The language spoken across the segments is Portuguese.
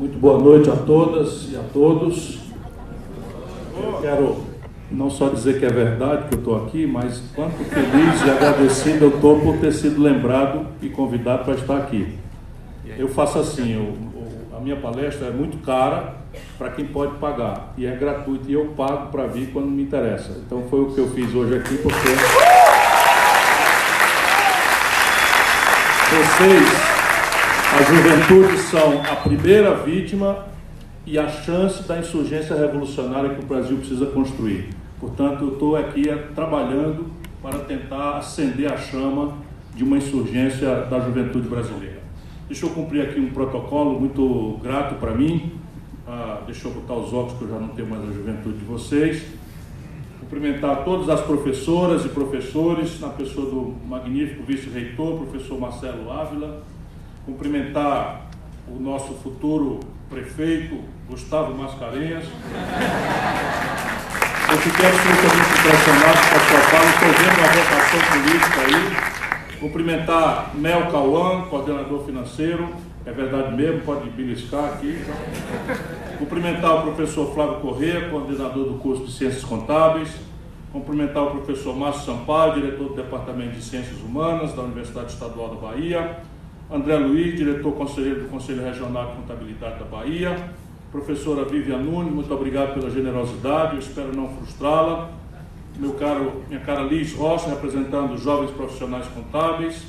Muito boa noite a todas e a todos. Eu quero não só dizer que é verdade que eu estou aqui, mas quanto feliz e agradecido eu estou por ter sido lembrado e convidado para estar aqui. Eu faço assim, a minha palestra é muito cara para quem pode pagar, e é gratuito, e eu pago para vir quando me interessa. Então foi o que eu fiz hoje aqui, porque vocês, a juventude, são a primeira vítima e a chance da insurgência revolucionária que o Brasil precisa construir. Portanto, eu estou aqui trabalhando para tentar acender a chama de uma insurgência da juventude brasileira. Deixa eu cumprir aqui um protocolo muito grato para mim. Deixa eu botar os óculos, que eu já não tenho mais a juventude de vocês. Cumprimentar todas as professoras e professores, na pessoa do magnífico vice-reitor, professor Marcelo Ávila. Cumprimentar o nosso futuro prefeito, Gustavo Mascarenhas. Eu fiquei absolutamente impressionado com a sua fala, estou vendo uma votação política aí. Cumprimentar Mel Cauã, coordenador financeiro, é verdade mesmo, pode beliscar aqui. Cumprimentar o professor Flávio Corrêa, coordenador do curso de Ciências Contábeis. Cumprimentar o professor Márcio Sampaio, diretor do Departamento de Ciências Humanas da Universidade Estadual da Bahia. André Luiz, diretor conselheiro do Conselho Regional de Contabilidade da Bahia. Professora Vivian Nunes, muito obrigado pela generosidade, eu espero não frustrá-la. Minha cara Liz Rocha, representando os jovens profissionais contábeis.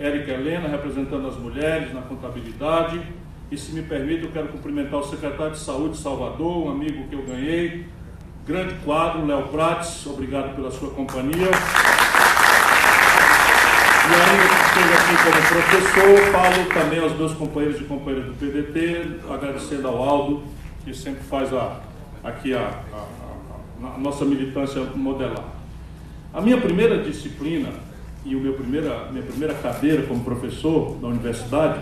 Érica Helena, representando as mulheres na contabilidade. E, se me permite, eu quero cumprimentar o secretário de Saúde de Salvador, um amigo que eu ganhei. Grande quadro, Léo Prates, obrigado pela sua companhia. E ainda que esteja aqui como professor, falo também aos meus companheiros e companheiras do PDT, agradecendo ao Aldo, que sempre faz aqui a nossa militância modelar. A minha primeira disciplina e minha primeira cadeira como professor da universidade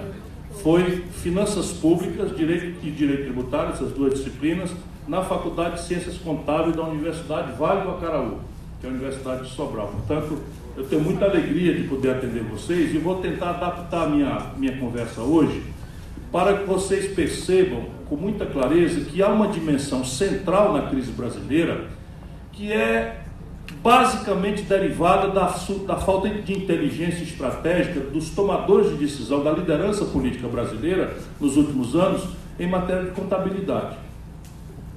foi Finanças Públicas, Direito e Direito Tributário, essas duas disciplinas, na Faculdade de Ciências Contábeis da Universidade Vale do Acaraú, que é a Universidade de Sobral. Portanto, eu tenho muita alegria de poder atender vocês e vou tentar adaptar a minha conversa hoje para que vocês percebam com muita clareza que há uma dimensão central na crise brasileira que é basicamente derivada da falta de inteligência estratégica dos tomadores de decisão, da liderança política brasileira nos últimos anos em matéria de contabilidade.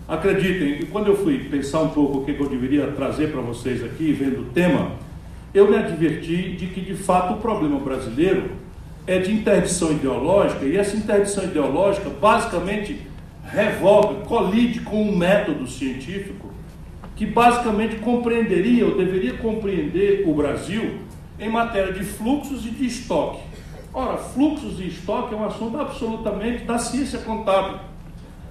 Acreditem, quando eu fui pensar um pouco o que eu deveria trazer para vocês aqui, vendo o tema, eu me adverti de que, de fato, o problema brasileiro é de interdição ideológica, e essa interdição ideológica basicamente colide com um método científico que basicamente compreenderia, ou deveria compreender, o Brasil em matéria de fluxos e de estoque. Ora, fluxos e estoque é um assunto absolutamente da ciência contábil.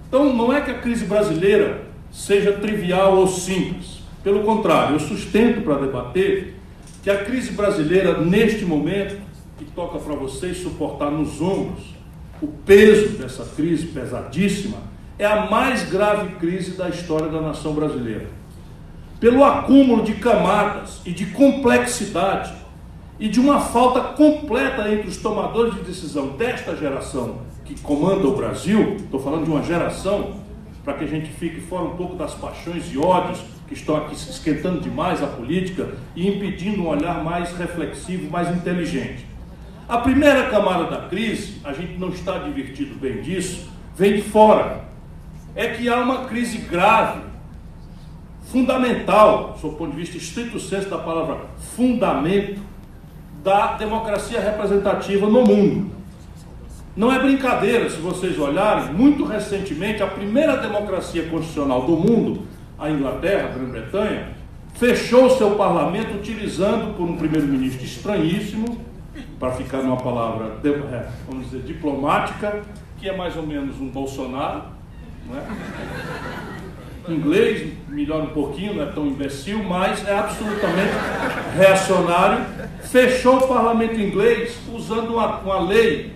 Então, não é que a crise brasileira seja trivial ou simples. Pelo contrário, eu sustento para debater que a crise brasileira, neste momento, que toca para vocês suportar nos ombros o peso dessa crise pesadíssima, é a mais grave crise da história da nação brasileira. Pelo acúmulo de camadas e de complexidade e de uma falta completa entre os tomadores de decisão desta geração que comanda o Brasil, estou falando de uma geração, para que a gente fique fora um pouco das paixões e ódios que estão aqui esquentando demais a política e impedindo um olhar mais reflexivo, mais inteligente. A primeira camada da crise, a gente não está advertido bem disso, vem de fora. É que há uma crise grave, fundamental, do ponto de vista estrito senso da palavra fundamento, da democracia representativa no mundo. Não é brincadeira, se vocês olharem, muito recentemente, a primeira democracia constitucional do mundo, a Inglaterra, a Grã-Bretanha, fechou seu parlamento utilizando, por um primeiro-ministro estranhíssimo, para ficar numa palavra, vamos dizer, diplomática, que é mais ou menos um Bolsonaro, não é? Inglês, melhora um pouquinho, não é tão imbecil, mas é absolutamente reacionário. Fechou o parlamento inglês usando uma lei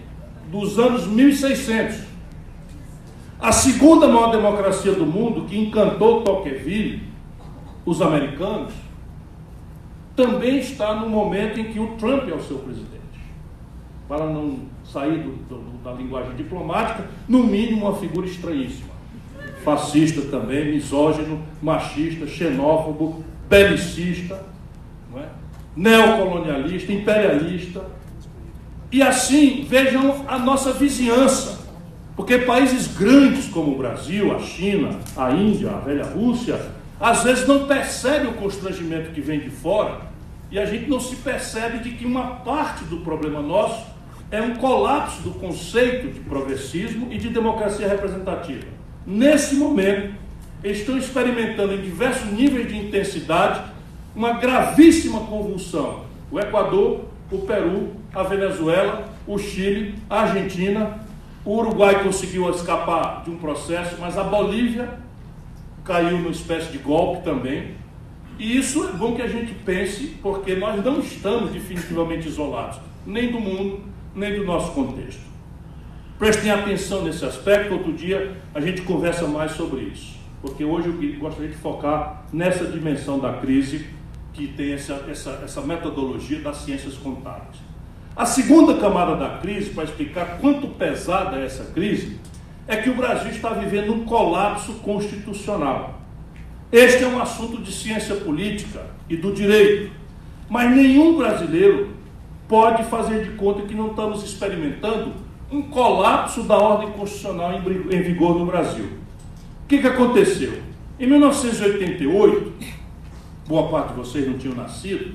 dos anos 1600. A segunda maior democracia do mundo, que encantou Tocqueville, os americanos, também está no momento em que o Trump é o seu presidente. Para não sair da linguagem diplomática, no mínimo uma figura estranhíssima. Fascista também, misógino, machista, xenófobo, belicista, não é? Neocolonialista, imperialista. E assim, vejam a nossa vizinhança. Porque países grandes como o Brasil, a China, a Índia, a velha Rússia, às vezes não percebem o constrangimento que vem de fora e a gente não se percebe de que uma parte do problema nosso é um colapso do conceito de progressismo e de democracia representativa. Nesse momento, estão experimentando em diversos níveis de intensidade uma gravíssima convulsão. O Equador, o Peru, a Venezuela, o Chile, a Argentina, o Uruguai conseguiu escapar de um processo, mas a Bolívia caiu numa espécie de golpe também. E isso é bom que a gente pense, porque nós não estamos definitivamente isolados, nem do mundo, nem do nosso contexto. Prestem atenção nesse aspecto, outro dia a gente conversa mais sobre isso, porque hoje eu gostaria de focar nessa dimensão da crise que tem essa metodologia das ciências contábeis. A segunda camada da crise, para explicar quanto pesada é essa crise, é que o Brasil está vivendo um colapso constitucional. Este é um assunto de ciência política e do direito, mas nenhum brasileiro pode fazer de conta que não estamos experimentando um colapso da ordem constitucional em vigor no Brasil. O que aconteceu? Em 1988, boa parte de vocês não tinham nascido,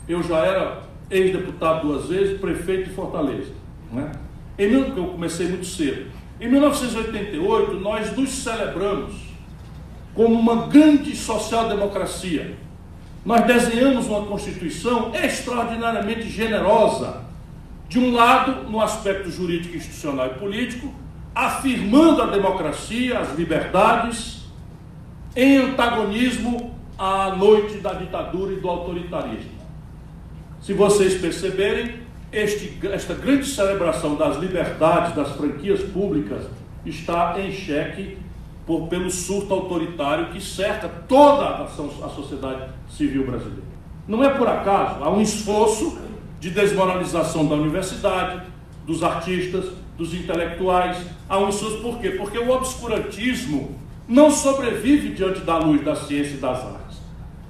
eu já era ex-deputado 2 vezes, prefeito de Fortaleza. Não é? Eu comecei muito cedo. Em 1988, nós nos celebramos como uma grande social-democracia. Nós desenhamos uma Constituição extraordinariamente generosa, de um lado, no aspecto jurídico, institucional e político, afirmando a democracia, as liberdades, em antagonismo à noite da ditadura e do autoritarismo. Se vocês perceberem, esta grande celebração das liberdades, das franquias públicas, está em xeque pelo surto autoritário que cerca toda a sociedade civil brasileira. Não é por acaso, há um esforço de desmoralização da universidade, dos artistas, dos intelectuais. Há um esforço por quê? Porque o obscurantismo não sobrevive diante da luz da ciência e das artes.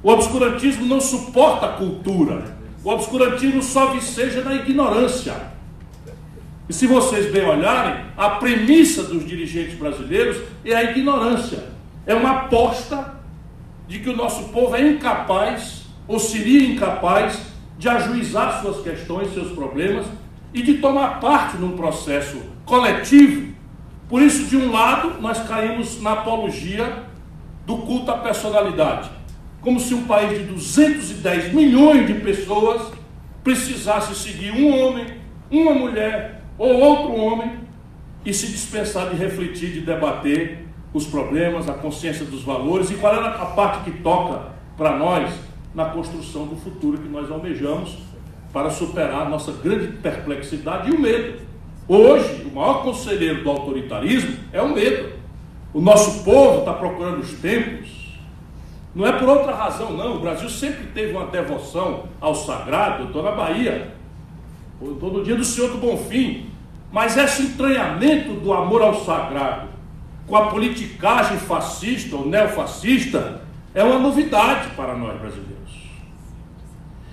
O obscurantismo não suporta a cultura. O obscurantismo só viceja na ignorância. E se vocês bem olharem, a premissa dos dirigentes brasileiros é a ignorância. É uma aposta de que o nosso povo é incapaz, ou seria incapaz, de ajuizar suas questões, seus problemas, e de tomar parte num processo coletivo. Por isso, de um lado, nós caímos na apologia do culto à personalidade. Como se um país de 210 milhões de pessoas precisasse seguir um homem, uma mulher ou outro homem e se dispensar de refletir, de debater os problemas, a consciência dos valores e qual é a parte que toca para nós na construção do futuro que nós almejamos para superar a nossa grande perplexidade e o medo. Hoje, o maior conselheiro do autoritarismo é o medo. O nosso povo está procurando os templos. Não é por outra razão, não. O Brasil sempre teve uma devoção ao sagrado. Eu estou na Bahia, estou no dia do Senhor do Bonfim. Mas esse entranhamento do amor ao sagrado com a politicagem fascista ou neofascista é uma novidade para nós brasileiros.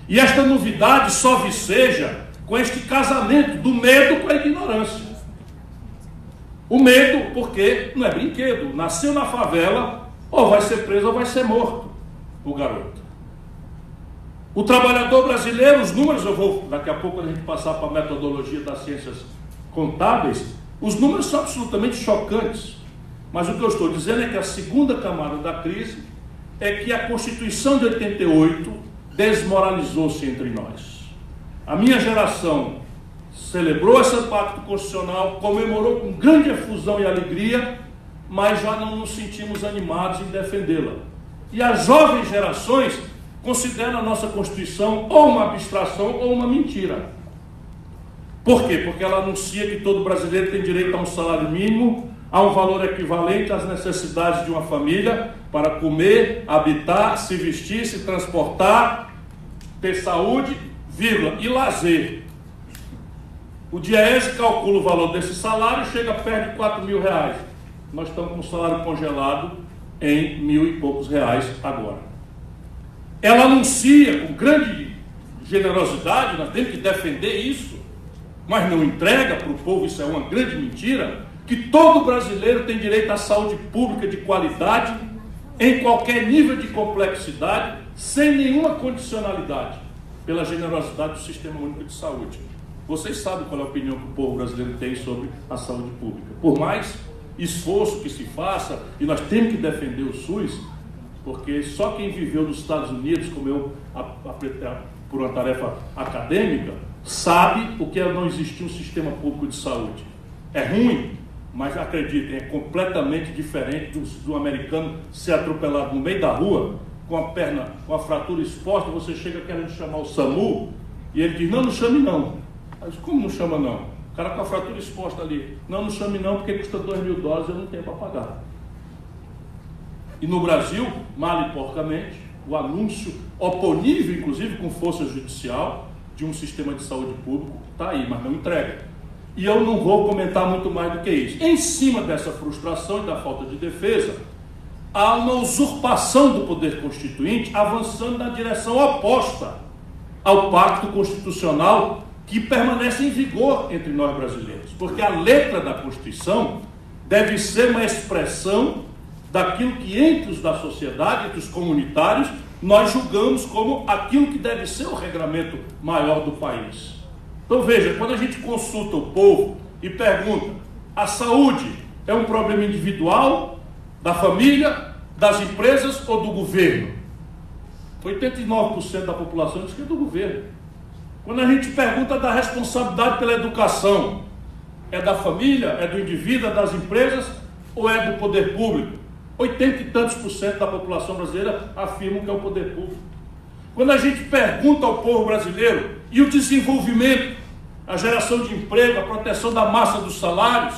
E esta novidade só viceja com este casamento do medo com a ignorância. O medo, porque não é brinquedo. Nasceu na favela, ou vai ser preso ou vai ser morto o garoto. O trabalhador brasileiro, os números, eu vou daqui a pouco a gente passar para a metodologia das ciências contábeis, os números são absolutamente chocantes. Mas o que eu estou dizendo é que a segunda camada da crise é que a Constituição de 88 desmoralizou-se entre nós. A minha geração celebrou esse pacto constitucional, comemorou com grande efusão e alegria, mas já não nos sentimos animados em defendê-la. E as jovens gerações consideram a nossa Constituição ou uma abstração ou uma mentira. Por quê? Porque ela anuncia que todo brasileiro tem direito a um salário mínimo, a um valor equivalente às necessidades de uma família para comer, habitar, se vestir, se transportar, ter saúde, vírgula, e lazer. O DIEESE calcula o valor desse salário e chega perto de R$4.000. Nós estamos com o salário congelado em R$1.000 e poucos agora. Ela anuncia com grande generosidade, nós temos que defender isso, mas não entrega para o povo, isso é uma grande mentira, que todo brasileiro tem direito à saúde pública de qualidade, em qualquer nível de complexidade, sem nenhuma condicionalidade, pela generosidade do Sistema Único de Saúde. Vocês sabem qual é a opinião que o povo brasileiro tem sobre a saúde pública. Por mais esforço que se faça, e nós temos que defender o SUS, porque só quem viveu nos Estados Unidos, como eu, por uma tarefa acadêmica, sabe o que é não existir um sistema público de saúde. É ruim, mas acreditem, é completamente diferente do americano ser atropelado no meio da rua, com a perna, com a fratura exposta, você chega querendo chamar o SAMU, e ele diz, não chame não. Mas como não chama não? O cara com a fratura exposta ali, não chame não, porque custa $2.000 e eu não tenho para pagar. E no Brasil, mal e porcamente, o anúncio oponível, inclusive com força judicial, de um sistema de saúde público, está aí, mas não entrega. E eu não vou comentar muito mais do que isso. Em cima dessa frustração e da falta de defesa, há uma usurpação do poder constituinte avançando na direção oposta ao pacto constitucional que permanece em vigor entre nós brasileiros. Porque a letra da Constituição deve ser uma expressão daquilo que entre os da sociedade, entre os comunitários, nós julgamos como aquilo que deve ser o regramento maior do país. Então veja, quando a gente consulta o povo e pergunta, a saúde é um problema individual, da família, das empresas ou do governo? 89% da população diz que é do governo. Quando a gente pergunta da responsabilidade pela educação, é da família, é do indivíduo, é das empresas ou é do poder público? 80 e tantos por cento da população brasileira afirmam que é o poder público. Quando a gente pergunta ao povo brasileiro, e o desenvolvimento, a geração de emprego, a proteção da massa dos salários,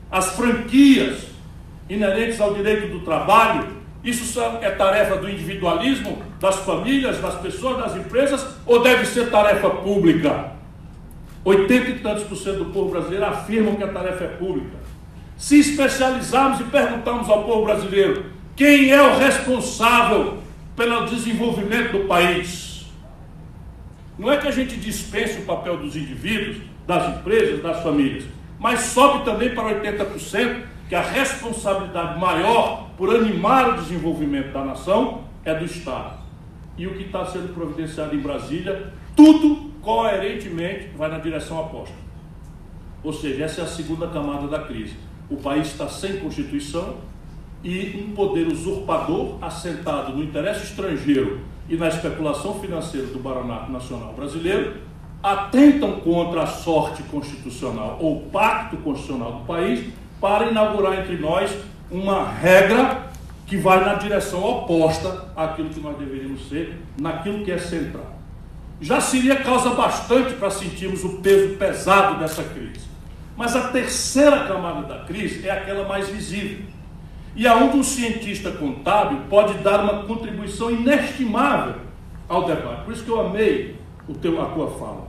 as franquias inerentes ao direito do trabalho, isso é tarefa do individualismo, das famílias, das pessoas, das empresas, ou deve ser tarefa pública? 80 e tantos por cento do povo brasileiro afirmam que a tarefa é pública. Se especializarmos e perguntarmos ao povo brasileiro quem é o responsável pelo desenvolvimento do país, não é que a gente dispense o papel dos indivíduos, das empresas, das famílias, mas sobe também para 80%, que a responsabilidade maior por animar o desenvolvimento da nação é do Estado. E o que está sendo providenciado em Brasília, tudo coerentemente vai na direção oposta. Ou seja, essa é a segunda camada da crise. O país está sem Constituição e um poder usurpador assentado no interesse estrangeiro e na especulação financeira do Baronato Nacional Brasileiro atentam contra a sorte constitucional ou pacto constitucional do país para inaugurar entre nós uma regra que vai na direção oposta àquilo que nós deveríamos ser, naquilo que é central. Já seria causa bastante para sentirmos o peso pesado dessa crise. Mas a terceira camada da crise é aquela mais visível. E aonde um cientista contábil pode dar uma contribuição inestimável ao debate. Por isso que eu amei a tua fala.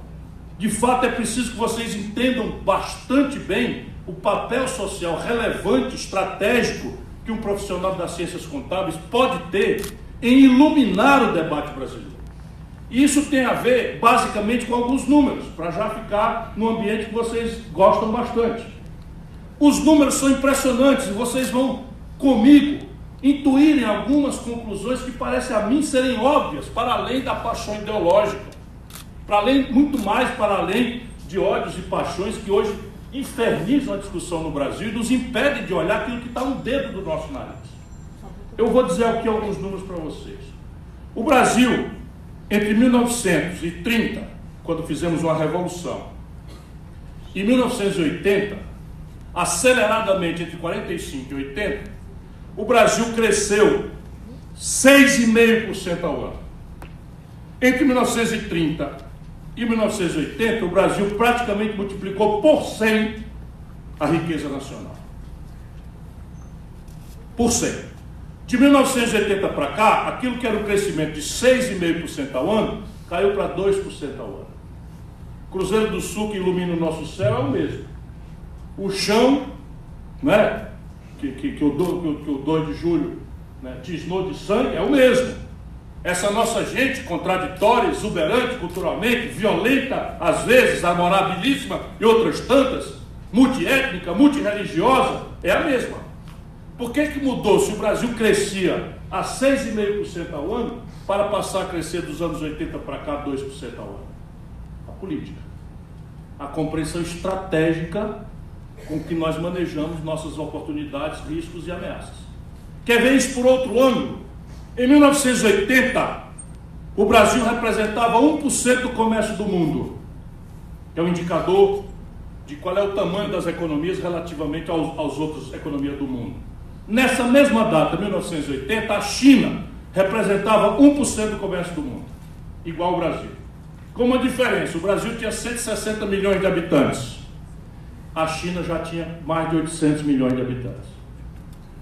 De fato, é preciso que vocês entendam bastante bem o papel social relevante, estratégico, que um profissional das ciências contábeis pode ter em iluminar o debate brasileiro. E isso tem a ver, basicamente, com alguns números, para já ficar no ambiente que vocês gostam bastante. Os números são impressionantes e vocês vão, comigo, intuírem algumas conclusões que parecem a mim serem óbvias, para além da paixão ideológica, para além, muito mais para além de ódios e paixões que hoje infernizam a discussão no Brasil e nos impedem de olhar aquilo que está no dedo do nosso nariz. Eu vou dizer aqui alguns números para vocês. O Brasil, entre 1930, quando fizemos uma revolução, e 1980, aceleradamente entre 45 e 80, o Brasil cresceu 6,5% ao ano. Entre 1930 e 1980, o Brasil praticamente multiplicou por 100 a riqueza nacional. Por 100. De 1980 para cá, aquilo que era um crescimento de 6,5% ao ano, caiu para 2% ao ano. Cruzeiro do Sul, que ilumina o nosso céu, é o mesmo. O chão, né, que o 2 de julho, né, tisnou de sangue, é o mesmo. Essa nossa gente contraditória, exuberante culturalmente, violenta às vezes, amorabilíssima e outras tantas, multiétnica, multirreligiosa, é a mesma. Por que mudou se o Brasil crescia a 6,5% ao ano para passar a crescer dos anos 80 para cá 2% ao ano? A política. A compreensão estratégica com que nós manejamos nossas oportunidades, riscos e ameaças. Quer ver isso por outro ângulo? Em 1980, o Brasil representava 1% do comércio do mundo, que é um indicador de qual é o tamanho das economias relativamente aos outras economias do mundo. Nessa mesma data, 1980, a China representava 1% do comércio do mundo, igual ao Brasil. Com uma diferença, o Brasil tinha 160 milhões de habitantes, a China já tinha mais de 800 milhões de habitantes.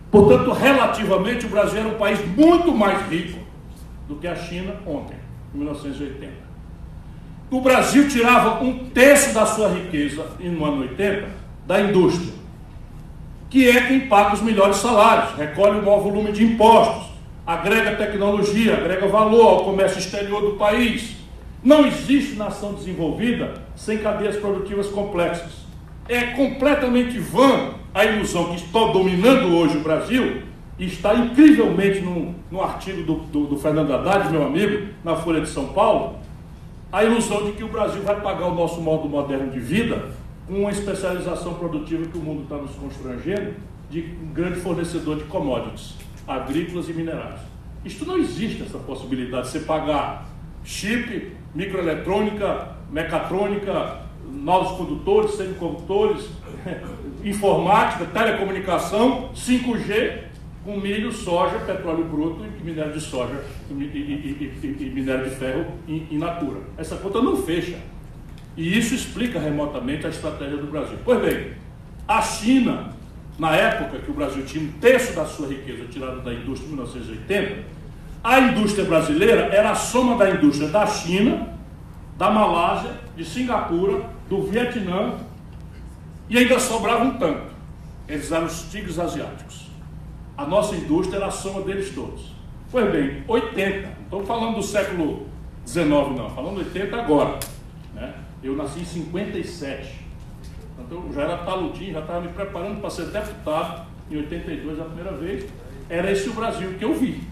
Portanto, relativamente, o Brasil era um país muito mais rico do que a China ontem, em 1980. O Brasil tirava 1/3 da sua riqueza, no ano 80, da indústria, que é quem paga os melhores salários, recolhe o maior volume de impostos, agrega tecnologia, agrega valor ao comércio exterior do país. Não existe nação desenvolvida sem cadeias produtivas complexas. É completamente vã a ilusão que está dominando hoje o Brasil, e está incrivelmente no artigo do Fernando Haddad, meu amigo, na Folha de São Paulo, a ilusão de que o Brasil vai pagar o nosso modo moderno de vida com uma especialização produtiva que o mundo está nos constrangendo, de um grande fornecedor de commodities, agrícolas e minerais. Isto não existe, essa possibilidade de você pagar chip, microeletrônica, mecatrônica, novos condutores, semicondutores, informática, telecomunicação, 5G, com milho, soja, petróleo bruto e minério de soja e minério de ferro in natura. Essa conta não fecha. E isso explica remotamente a estratégia do Brasil. Pois bem, a China, na época que o Brasil tinha 1/3 da sua riqueza tirada da indústria em 1980, a indústria brasileira era a soma da indústria da China, da Malásia, de Singapura, do Vietnã, e ainda sobrava um tanto. Eles eram os tigres asiáticos. A nossa indústria era a soma deles todos. Pois bem, 80, não estou falando do século XIX não, falando 80 agora, né? Eu nasci em 57, então eu já era taludinho, já estava me preparando para ser deputado em 82 a primeira vez. Era esse o Brasil que eu vi.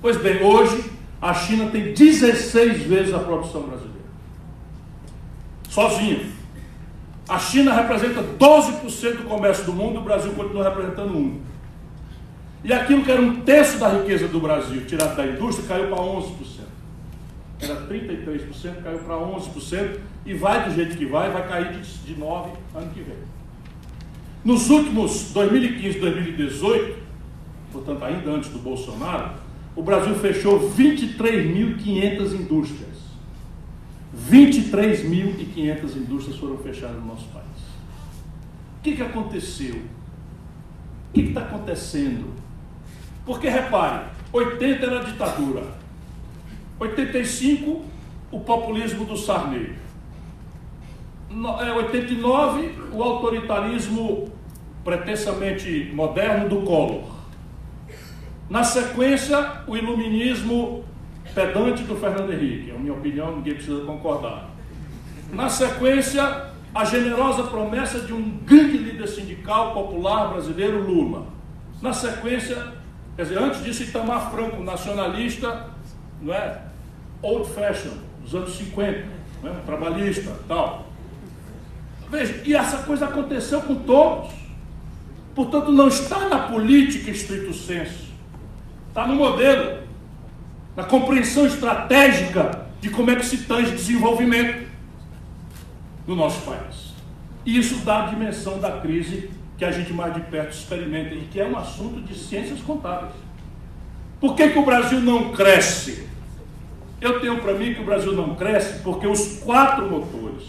Pois bem, hoje a China tem 16 vezes a produção brasileira, sozinha. A China representa 12% do comércio do mundo, o Brasil continua representando 1%. E aquilo que era 1/3 da riqueza do Brasil, tirado da indústria, caiu para 11%. Era 33%, caiu para 11%, e vai do jeito que vai cair de 9% ano que vem. Nos últimos 2015 e 2018, portanto ainda antes do Bolsonaro, o Brasil fechou 23.500 indústrias. 23.500 indústrias foram fechadas no nosso país. O que aconteceu? O que está acontecendo? Porque, repare, 80 era a ditadura, 85 o populismo do Sarney, 89 o autoritarismo pretensamente moderno do Collor, na sequência o iluminismo pedante do Fernando Henrique, é a minha opinião, ninguém precisa concordar. Na sequência, a generosa promessa de um grande líder sindical popular brasileiro, Lula. Na sequência, quer dizer, antes disso, Itamar Franco, nacionalista, não é? Old fashion, dos anos 50, não é? Trabalhista, tal. Veja, e essa coisa aconteceu com todos. Portanto, não está na política estrito sensu, está no modelo, na compreensão estratégica de como é que se tange desenvolvimento no nosso país. E isso dá a dimensão da crise que a gente mais de perto experimenta e que é um assunto de ciências contábeis. Por que o Brasil não cresce? Eu tenho para mim que o Brasil não cresce porque os 4 motores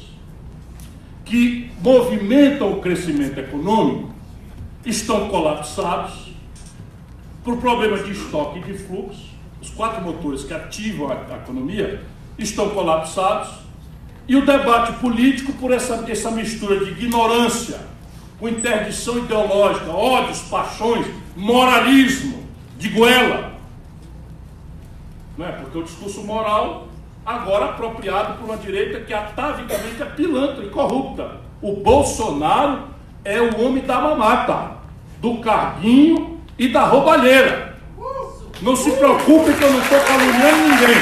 que movimentam o crescimento econômico estão colapsados por problemas de estoque e de fluxo. Os 4 motores que ativam a economia estão colapsados E o debate político por essa mistura de ignorância, com interdição ideológica, ódios, paixões, moralismo, de goela. Não é? Porque o discurso moral, agora apropriado por uma direita que atavicamente é pilantra e corrupta. O Bolsonaro é o homem da mamata, do carguinho e da roubalheira. Não se preocupe que eu não estou caluniando ninguém.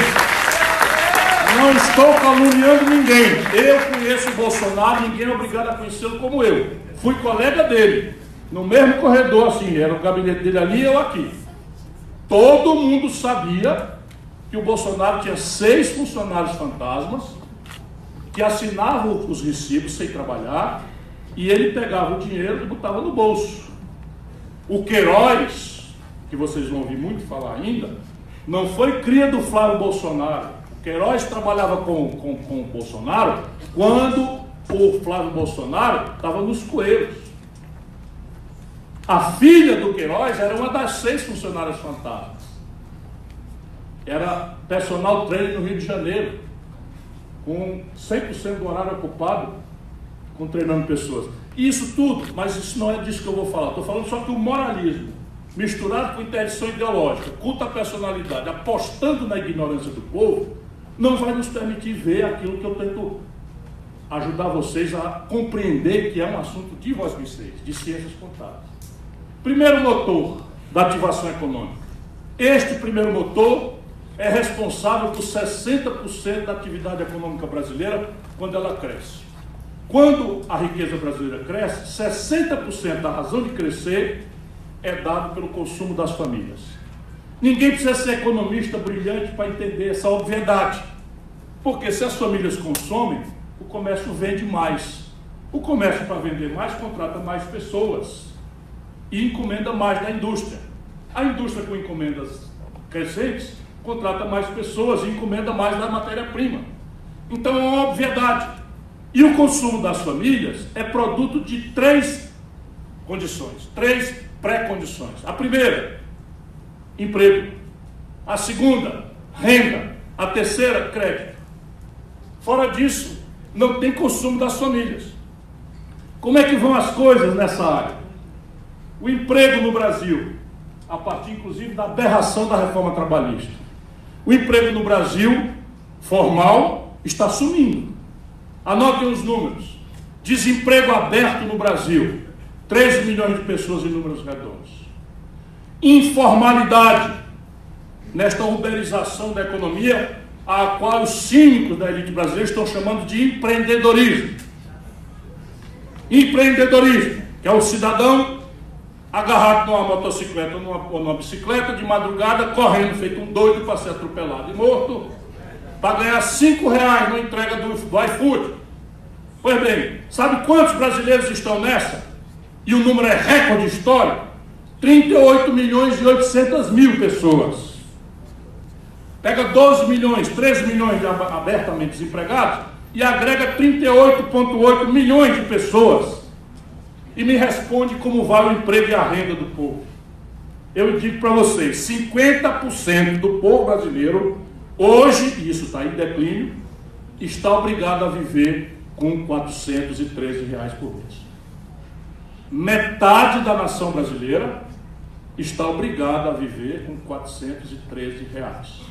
Não estou caluniando ninguém. Eu conheço o Bolsonaro, ninguém é obrigado a conhecê-lo como eu. Fui colega dele, no mesmo corredor, assim, era o gabinete dele ali e eu aqui. Todo mundo sabia que o Bolsonaro tinha 6 funcionários fantasmas que assinavam os recibos sem trabalhar e ele pegava o dinheiro e botava no bolso. O Queiroz, que vocês vão ouvir muito falar ainda, não foi cria do Flávio Bolsonaro. O Queiroz trabalhava com o Bolsonaro quando o Flávio Bolsonaro estava nos coeiros. A filha do Queiroz era uma das 6 funcionárias fantasmas. Era personal trainer no Rio de Janeiro, com 100% do horário ocupado, treinando pessoas. Isso tudo, mas isso não é disso que eu vou falar. Estou falando só que o moralismo, misturado com interdição ideológica, culto à personalidade, apostando na ignorância do povo, não vai nos permitir ver aquilo que eu tento ajudar vocês a compreender, que é um assunto de vocês, de ciências contábeis. Primeiro motor da ativação econômica. Este primeiro motor é responsável por 60% da atividade econômica brasileira quando ela cresce. Quando a riqueza brasileira cresce, 60% da razão de crescer é dado pelo consumo das famílias. Ninguém precisa ser economista brilhante para entender essa obviedade. Porque se as famílias consomem, o comércio vende mais. O comércio, para vender mais, contrata mais pessoas e encomenda mais da indústria. A indústria, com encomendas crescentes, contrata mais pessoas e encomenda mais da matéria-prima. Então é uma obviedade. E o consumo das famílias é produto de 3 condições, 3 pré-condições. A primeira, emprego. A segunda, renda. A terceira, crédito. Fora disso, não tem consumo das famílias. Como é que vão as coisas nessa área? O emprego no Brasil, a partir inclusive da aberração da reforma trabalhista. O emprego no Brasil, formal, está sumindo. Anotem os números. Desemprego aberto no Brasil, 13 milhões de pessoas em números redondos. Informalidade, nesta uberização da economia, a qual os cínicos da elite brasileira estão chamando de empreendedorismo. Empreendedorismo, que é o cidadão agarrado numa motocicleta ou numa bicicleta, de madrugada, correndo feito um doido para ser atropelado e morto, para ganhar R$5 na entrega do iFood. Pois bem, sabe quantos brasileiros estão nessa? E o número é recorde histórico? 38.800.000 pessoas. Pega 12 milhões, 13 milhões de abertamente desempregados e agrega 38,8 milhões de pessoas. E me responde como vai o emprego e a renda do povo. Eu digo para vocês, 50% do povo brasileiro, hoje, e isso está em declínio, está obrigado a viver com R$413 por mês. Metade da nação brasileira está obrigada a viver com R$413.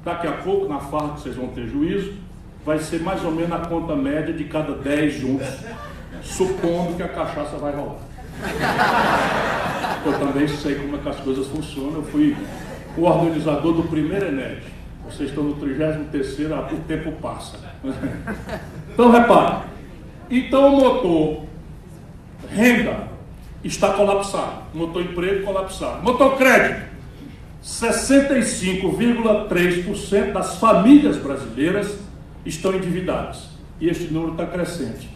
Daqui a pouco, na farra que vocês vão ter juízo, vai ser mais ou menos a conta média de cada 10 juntos, supondo que a cachaça vai rolar. Eu também sei como é que as coisas funcionam. Eu fui o organizador do primeiro Ened. Vocês estão no 33º, o tempo passa. Então, repare. Então, o motor renda está colapsado. Motor emprego colapsado. Motor crédito. 65,3% das famílias brasileiras estão endividadas. E este número está crescente.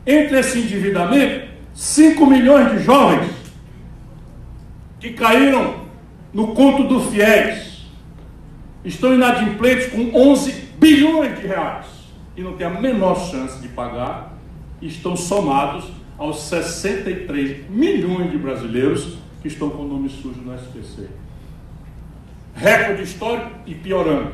Entre esse endividamento, 5 milhões de jovens que caíram no conto do FIES estão inadimplentes com 11 bilhões de reais e não têm a menor chance de pagar, e estão somados aos 63 milhões de brasileiros que estão com o nome sujo no SPC. Recorde histórico e piorando.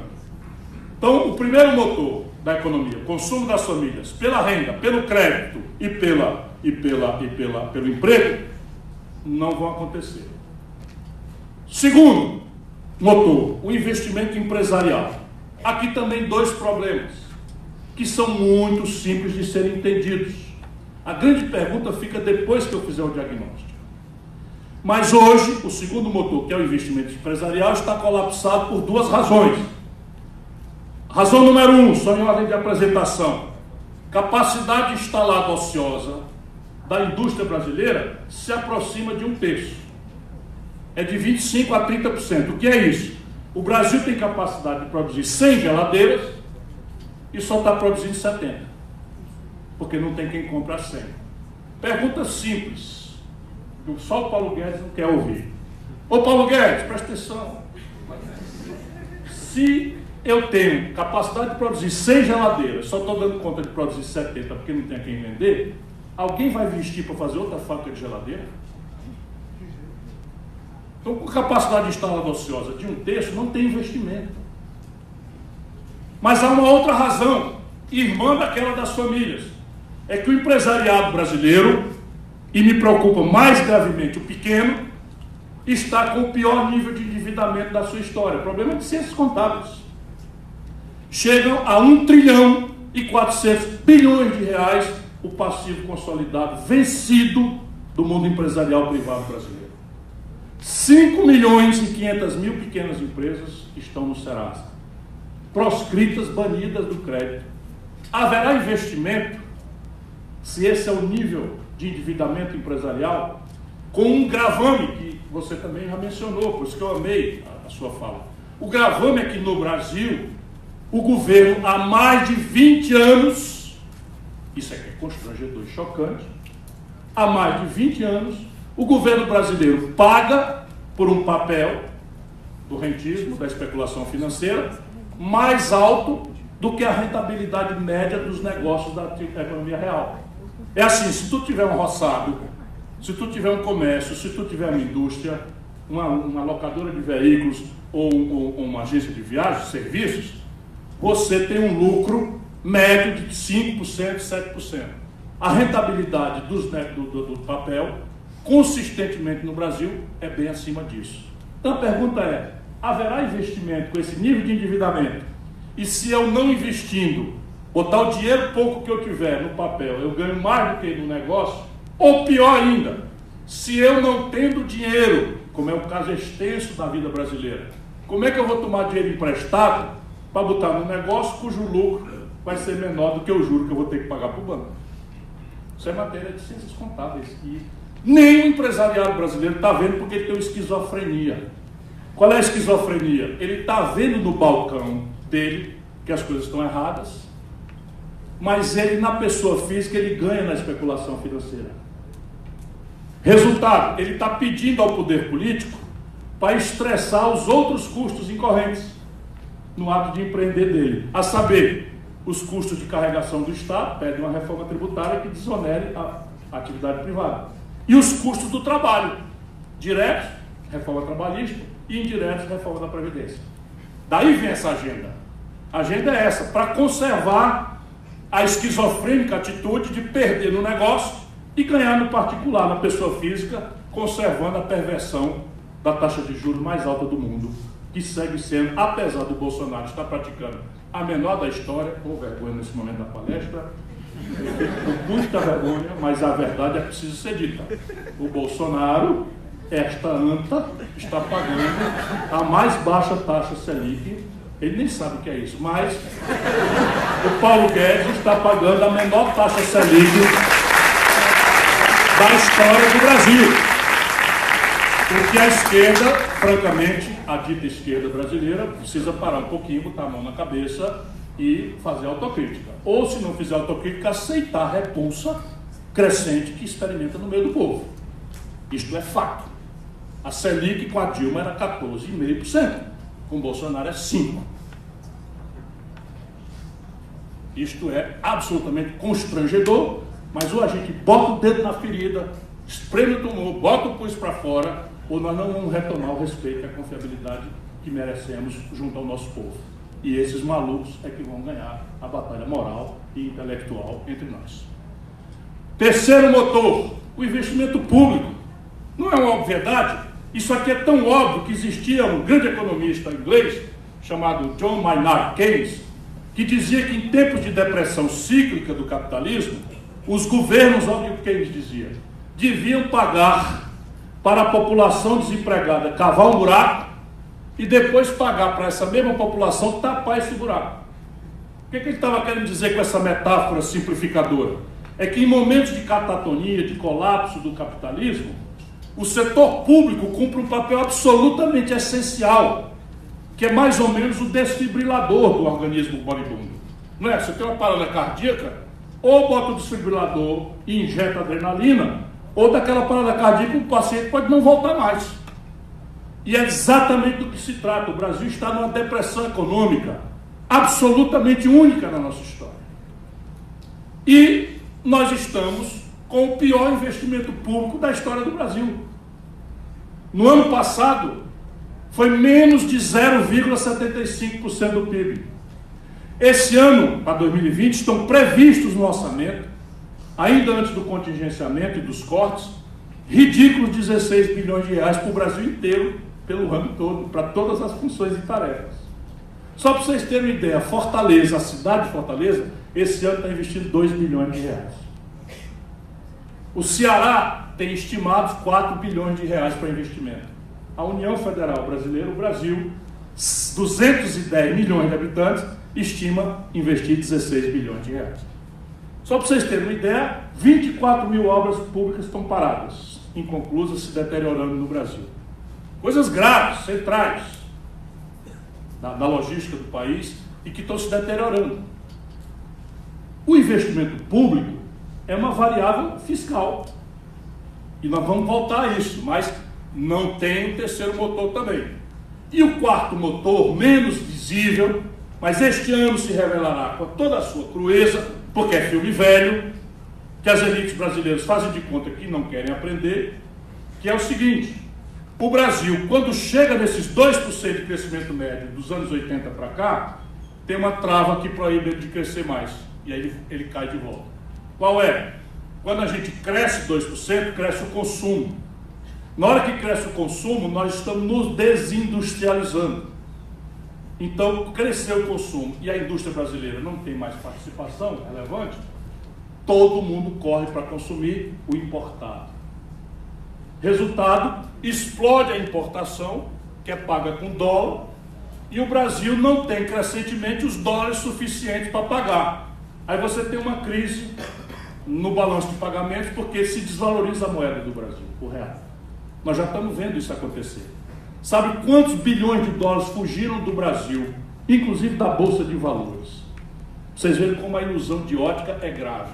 Então, o primeiro motor da economia, consumo das famílias, pela renda, pelo crédito e pelo emprego, não vão acontecer. Segundo motor, o investimento empresarial. Aqui também dois problemas, que são muito simples de serem entendidos. A grande pergunta fica depois que eu fizer o diagnóstico. Mas hoje, o segundo motor, que é o investimento empresarial, está colapsado por duas razões. Razão número 1, só em ordem de apresentação. Capacidade instalada ociosa da indústria brasileira se aproxima de 1/3. É de 25% a 30%. O que é isso? O Brasil tem capacidade de produzir 100 geladeiras e só está produzindo 70. Porque não tem quem compra 100. Pergunta simples, que só o Paulo Guedes não quer ouvir. Ô Paulo Guedes, presta atenção. Se eu tenho capacidade de produzir 100 geladeiras, só estou dando conta de produzir 70 porque não tem a quem vender, alguém vai investir para fazer outra fábrica de geladeira? Então, com capacidade instalada ociosa de 1/3, não tem investimento. Mas há uma outra razão, irmã daquela das famílias, é que o empresariado brasileiro, e me preocupa mais gravemente o pequeno, está com o pior nível de endividamento da sua história. O problema é de ciências contábeis. Chegam a 1 trilhão e 400 bilhões de reais o passivo consolidado vencido do mundo empresarial privado brasileiro. 5 milhões e 500 mil pequenas empresas estão no Serasa, proscritas, banidas do crédito. Haverá investimento, se esse é o nível de endividamento empresarial, com um gravame que você também já mencionou, por isso que eu amei a sua fala. O gravame é que no Brasil, o governo, há mais de 20 anos, isso aqui é constrangedor e chocante, há mais de 20 anos, o governo brasileiro paga por um papel do rentismo, da especulação financeira, mais alto do que a rentabilidade média dos negócios da economia real. É assim, se tu tiver um roçado, se tu tiver um comércio, se tu tiver uma indústria, uma locadora de veículos ou uma agência de viagens, serviços, você tem um lucro médio de 5%, 7%. A rentabilidade do papel, consistentemente no Brasil, é bem acima disso. Então a pergunta é, haverá investimento com esse nível de endividamento? E se eu não investindo, botar o dinheiro pouco que eu tiver no papel, eu ganho mais do que no negócio? Ou pior ainda, se eu não tendo dinheiro, como é o caso extenso da vida brasileira, como é que eu vou tomar dinheiro emprestado para botar no negócio cujo lucro vai ser menor do que o juro que eu vou ter que pagar para o banco? Isso é matéria de ciências contábeis. E nem o empresariado brasileiro está vendo porque ele tem uma esquizofrenia. Qual é a esquizofrenia? Ele está vendo no balcão dele que as coisas estão erradas, mas ele, na pessoa física, ele ganha na especulação financeira. Resultado, ele está pedindo ao poder político para estressar os outros custos incorrentes no ato de empreender dele. A saber, os custos de carregação do Estado, pede uma reforma tributária que desonere a atividade privada. E os custos do trabalho, diretos, reforma trabalhista, e indiretos, reforma da Previdência. Daí vem essa agenda. A agenda é essa, para conservar a esquizofrênica atitude de perder no negócio e ganhar no particular, na pessoa física, conservando a perversão da taxa de juros mais alta do mundo, que segue sendo, apesar do Bolsonaro estar praticando a menor da história, com vergonha nesse momento da palestra, com muita vergonha, mas a verdade é que precisa ser dita. O Bolsonaro, esta anta, está pagando a mais baixa taxa Selic. Ele nem sabe o que é isso, mas o Paulo Guedes está pagando a menor taxa Selic da história do Brasil. Porque a esquerda, francamente, a dita esquerda brasileira, precisa parar um pouquinho, botar a mão na cabeça e fazer autocrítica. Ou, se não fizer autocrítica, aceitar a repulsa crescente que experimenta no meio do povo. Isto é fato. A Selic com a Dilma era 14,5%. Com o Bolsonaro é 5%. Isto é absolutamente constrangedor, mas ou a gente bota o dedo na ferida, espreme o tumor, bota o pulso para fora, ou nós não vamos retomar o respeito e a confiabilidade que merecemos junto ao nosso povo. E esses malucos é que vão ganhar a batalha moral e intelectual entre nós. Terceiro motor, o investimento público. Não é uma obviedade? Isso aqui é tão óbvio que existia um grande economista inglês chamado John Maynard Keynes, que dizia que em tempos de depressão cíclica do capitalismo, os governos, olha o que Keynes dizia, deviam pagar para a população desempregada cavar um buraco e depois pagar para essa mesma população tapar esse buraco. O que ele estava querendo dizer com essa metáfora simplificadora? É que em momentos de catatonia, de colapso do capitalismo, o setor público cumpre um papel absolutamente essencial, que é mais ou menos o desfibrilador do organismo moribundo. Não é? Você tem uma parada cardíaca, ou bota o desfibrilador e injeta adrenalina, ou daquela parada cardíaca o paciente pode não voltar mais. E é exatamente do que se trata. O Brasil está numa depressão econômica absolutamente única na nossa história. E nós estamos com o pior investimento público da história do Brasil. No ano passado, foi menos de 0,75% do PIB. Esse ano, para 2020, estão previstos no orçamento, ainda antes do contingenciamento e dos cortes, ridículos 16 bilhões de reais para o Brasil inteiro, pelo ano todo, para todas as funções e tarefas. Só para vocês terem uma ideia, Fortaleza, a cidade de Fortaleza, esse ano está investindo 2 bilhões de reais. O Ceará tem estimados 4 bilhões de reais para investimento. A União Federal Brasileira, o Brasil, 210 milhões de habitantes, estima investir 16 bilhões de reais. Só para vocês terem uma ideia, 24 mil obras públicas estão paradas, inconclusas, se deteriorando no Brasil. Coisas graves, centrais, da logística do país e que estão se deteriorando. O investimento público é uma variável fiscal. E nós vamos voltar a isso, mas não tem um terceiro motor também. E o quarto motor, menos visível, mas este ano se revelará com toda a sua crueza, porque é filme velho, que as elites brasileiras fazem de conta que não querem aprender, que é o seguinte: o Brasil, quando chega nesses 2% de crescimento médio dos anos 80 para cá, tem uma trava que proíbe ele de crescer mais, e aí ele cai de volta. Qual é? Quando a gente cresce 2%, cresce o consumo. Na hora que cresce o consumo, nós estamos nos desindustrializando. Então, cresceu o consumo e a indústria brasileira não tem mais participação relevante, todo mundo corre para consumir o importado. Resultado, explode a importação, que é paga com dólar, e o Brasil não tem crescentemente os dólares suficientes para pagar. Aí você tem uma crise no balanço de pagamentos, porque se desvaloriza a moeda do Brasil, o real. Nós já estamos vendo isso acontecer. Sabe quantos bilhões de dólares fugiram do Brasil, inclusive da Bolsa de Valores? Vocês veem como a ilusão de ótica é grave.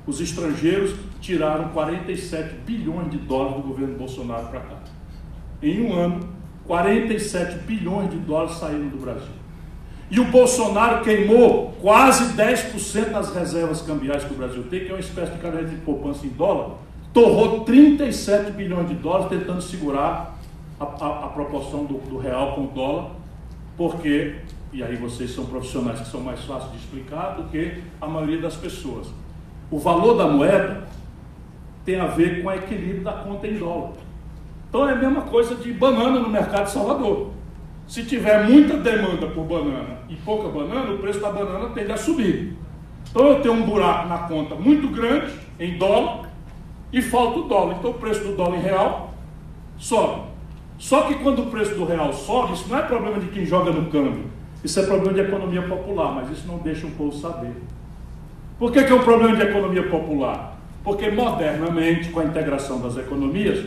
Os estrangeiros tiraram 47 bilhões de dólares do governo Bolsonaro para cá. Em um ano, 47 bilhões de dólares saíram do Brasil. E o Bolsonaro queimou quase 10% das reservas cambiais que o Brasil tem, que é uma espécie de caderneta de poupança em dólar, torrou 37 bilhões de dólares tentando segurar a proporção do real com o dólar, porque, e aí vocês são profissionais que são mais fáceis de explicar do que a maioria das pessoas, o valor da moeda tem a ver com o equilíbrio da conta em dólar. Então é a mesma coisa de banana no mercado de Salvador. Se tiver muita demanda por banana e pouca banana, o preço da banana tende a subir. Então eu tenho um buraco na conta muito grande em dólar e falta o dólar. Então o preço do dólar em real sobe. Só que quando o preço do real sobe, isso não é problema de quem joga no câmbio. Isso é problema de economia popular, mas isso não deixa o povo saber. Por que é um problema de economia popular? Porque modernamente, com a integração das economias,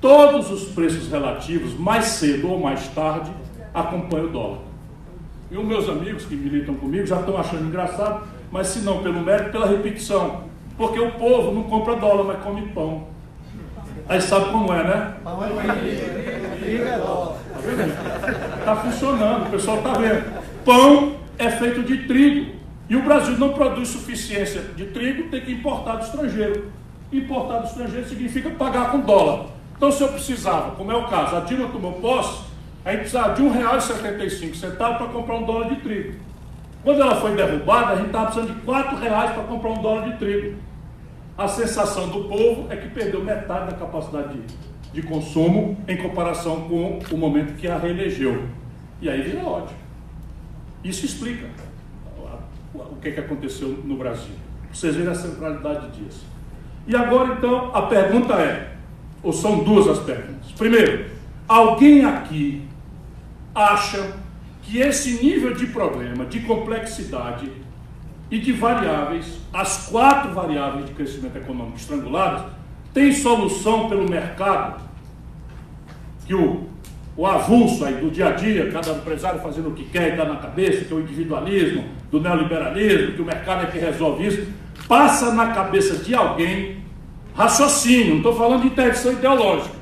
todos os preços relativos, mais cedo ou mais tarde, acompanham o dólar. E os meus amigos que militam comigo já estão achando engraçado, mas se não pelo mérito, pela repetição. Porque o povo não compra dólar, mas come pão. Aí sabe como é, né? Pão é dólar. Está funcionando, o pessoal está vendo. Pão é feito de trigo. E o Brasil não produz suficiência de trigo, tem que importar do estrangeiro. Importar do estrangeiro significa pagar com dólar. Então, se eu precisava, como é o caso, a Dilma tomou posse, a gente precisava de R$ 1,75 para comprar um dólar de trigo. Quando ela foi derrubada, a gente estava precisando de R$ 4 para comprar um dólar de trigo. A sensação do povo é que perdeu metade da capacidade de consumo em comparação com o momento que a reelegeu. E aí vira ódio. Isso explica o que aconteceu no Brasil. Vocês verem a centralidade disso. E agora, então, a pergunta é, ou são duas as perguntas. Primeiro, alguém aqui acha que esse nível de problema, de complexidade e de variáveis, as 4 variáveis de crescimento econômico estranguladas, tem solução pelo mercado? Que o avulso aí do dia a dia, cada empresário fazendo o que quer e dá na cabeça, que é o individualismo, do neoliberalismo, que o mercado é que resolve isso, passa na cabeça de alguém raciocínio, não estou falando de interdição ideológica.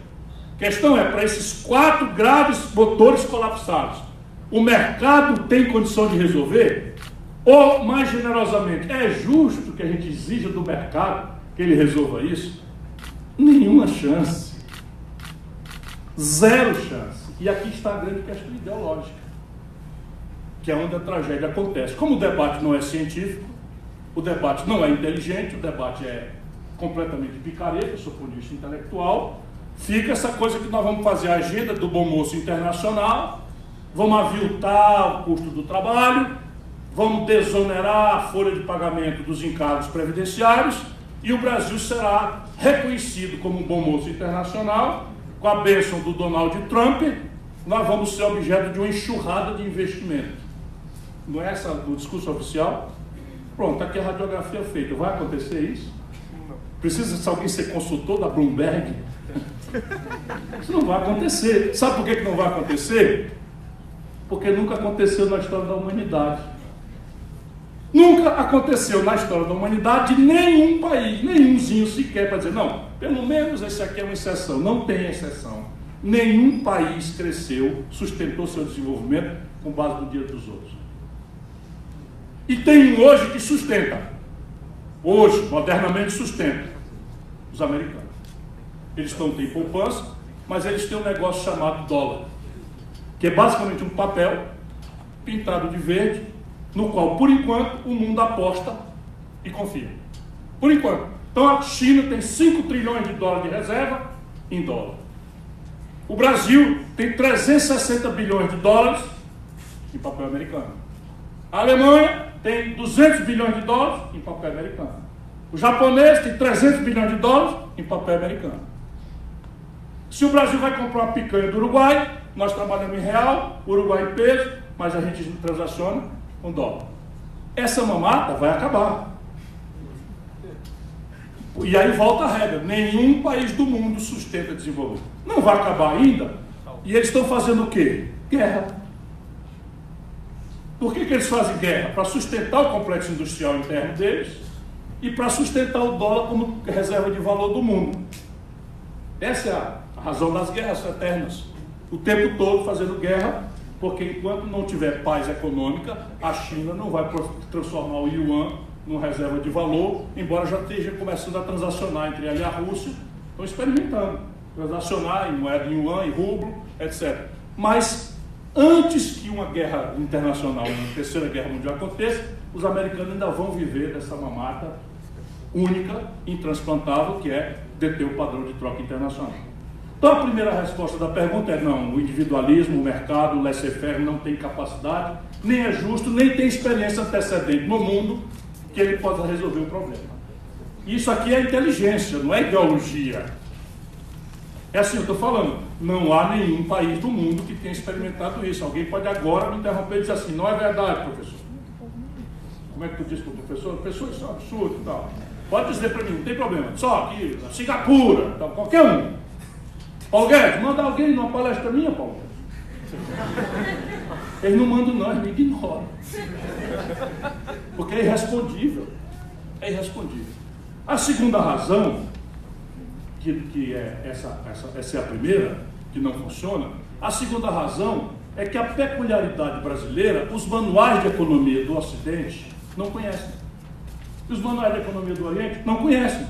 A questão é, para esses 4 graves motores colapsados, o mercado tem condição de resolver? Ou, mais generosamente, é justo que a gente exija do mercado que ele resolva isso? Nenhuma chance. Zero chance. E aqui está a grande questão ideológica, que é onde a tragédia acontece. Como o debate não é científico, o debate não é inteligente, o debate é completamente picareta, do ponto de vista intelectual, fica essa coisa que nós vamos fazer a agenda do bom moço internacional, vamos aviltar o custo do trabalho, vamos desonerar a folha de pagamento dos encargos previdenciários e o Brasil será reconhecido como um bom moço internacional. Com a bênção do Donald Trump, nós vamos ser objeto de uma enxurrada de investimento. Não é essa o discurso oficial? Pronto, aqui a radiografia feita. Vai acontecer isso? Precisa de alguém ser consultor da Bloomberg? Isso não vai acontecer. Sabe por que não vai acontecer? Porque nunca aconteceu na história da humanidade. Nunca aconteceu na história da humanidade de nenhum país, nenhumzinho sequer, para dizer, não, pelo menos esse aqui é uma exceção. Não tem exceção. Nenhum país cresceu, sustentou seu desenvolvimento com base no dinheiro dos outros. E tem um hoje que sustenta. Hoje, modernamente sustenta. Os americanos. Eles não têm poupança, mas eles têm um negócio chamado dólar, que é basicamente um papel pintado de verde, no qual, por enquanto, o mundo aposta e confia. Por enquanto. Então, a China tem 5 trilhões de dólares de reserva em dólar. O Brasil tem 360 bilhões de dólares em papel americano. A Alemanha tem 200 bilhões de dólares em papel americano. O japonês tem 300 bilhões de dólares em papel americano. Se o Brasil vai comprar uma picanha do Uruguai, nós trabalhamos em real, o Uruguai em peso, mas a gente transaciona com dólar. Essa mamata vai acabar. E aí volta a regra, nenhum país do mundo sustenta desenvolvimento. Não vai acabar ainda, e eles estão fazendo o quê? Guerra. Por que eles fazem guerra? Para sustentar o complexo industrial interno deles e para sustentar o dólar como reserva de valor do mundo. Essa é a razão das guerras eternas. O tempo todo fazendo guerra, porque enquanto não tiver paz econômica, a China não vai transformar o yuan numa reserva de valor, embora já esteja começando a transacionar entre ela e a Rússia, estão experimentando, transacionar em moeda em yuan, em rublo, etc. Mas antes que uma guerra internacional, uma terceira guerra mundial aconteça, os americanos ainda vão viver dessa mamata única, intransplantável, que é deter o padrão de troca internacional. Então a primeira resposta da pergunta é não, o individualismo, o mercado, o laissez-faire não tem capacidade, nem é justo, nem tem experiência antecedente no mundo que ele possa resolver o problema. Isso aqui é inteligência, não é ideologia. É assim, eu estou falando, não há nenhum país do mundo que tenha experimentado isso. Alguém pode agora me interromper e dizer assim, não é verdade, professor. Como é que tu disse para o professor? Professor, isso é um absurdo e tal. Pode dizer para mim, não tem problema. Só aqui, Singapura, tal, qualquer um. Paulo Guedes, manda alguém numa palestra minha, Paulo Guedes. Eles não mandam não, eles me ignoram. Porque é irrespondível. É irrespondível. A segunda razão, que é essa é a primeira, que não funciona, a segunda razão é que a peculiaridade brasileira, os manuais de economia do Ocidente não conhecem. Os manuais de economia do Oriente não conhecem.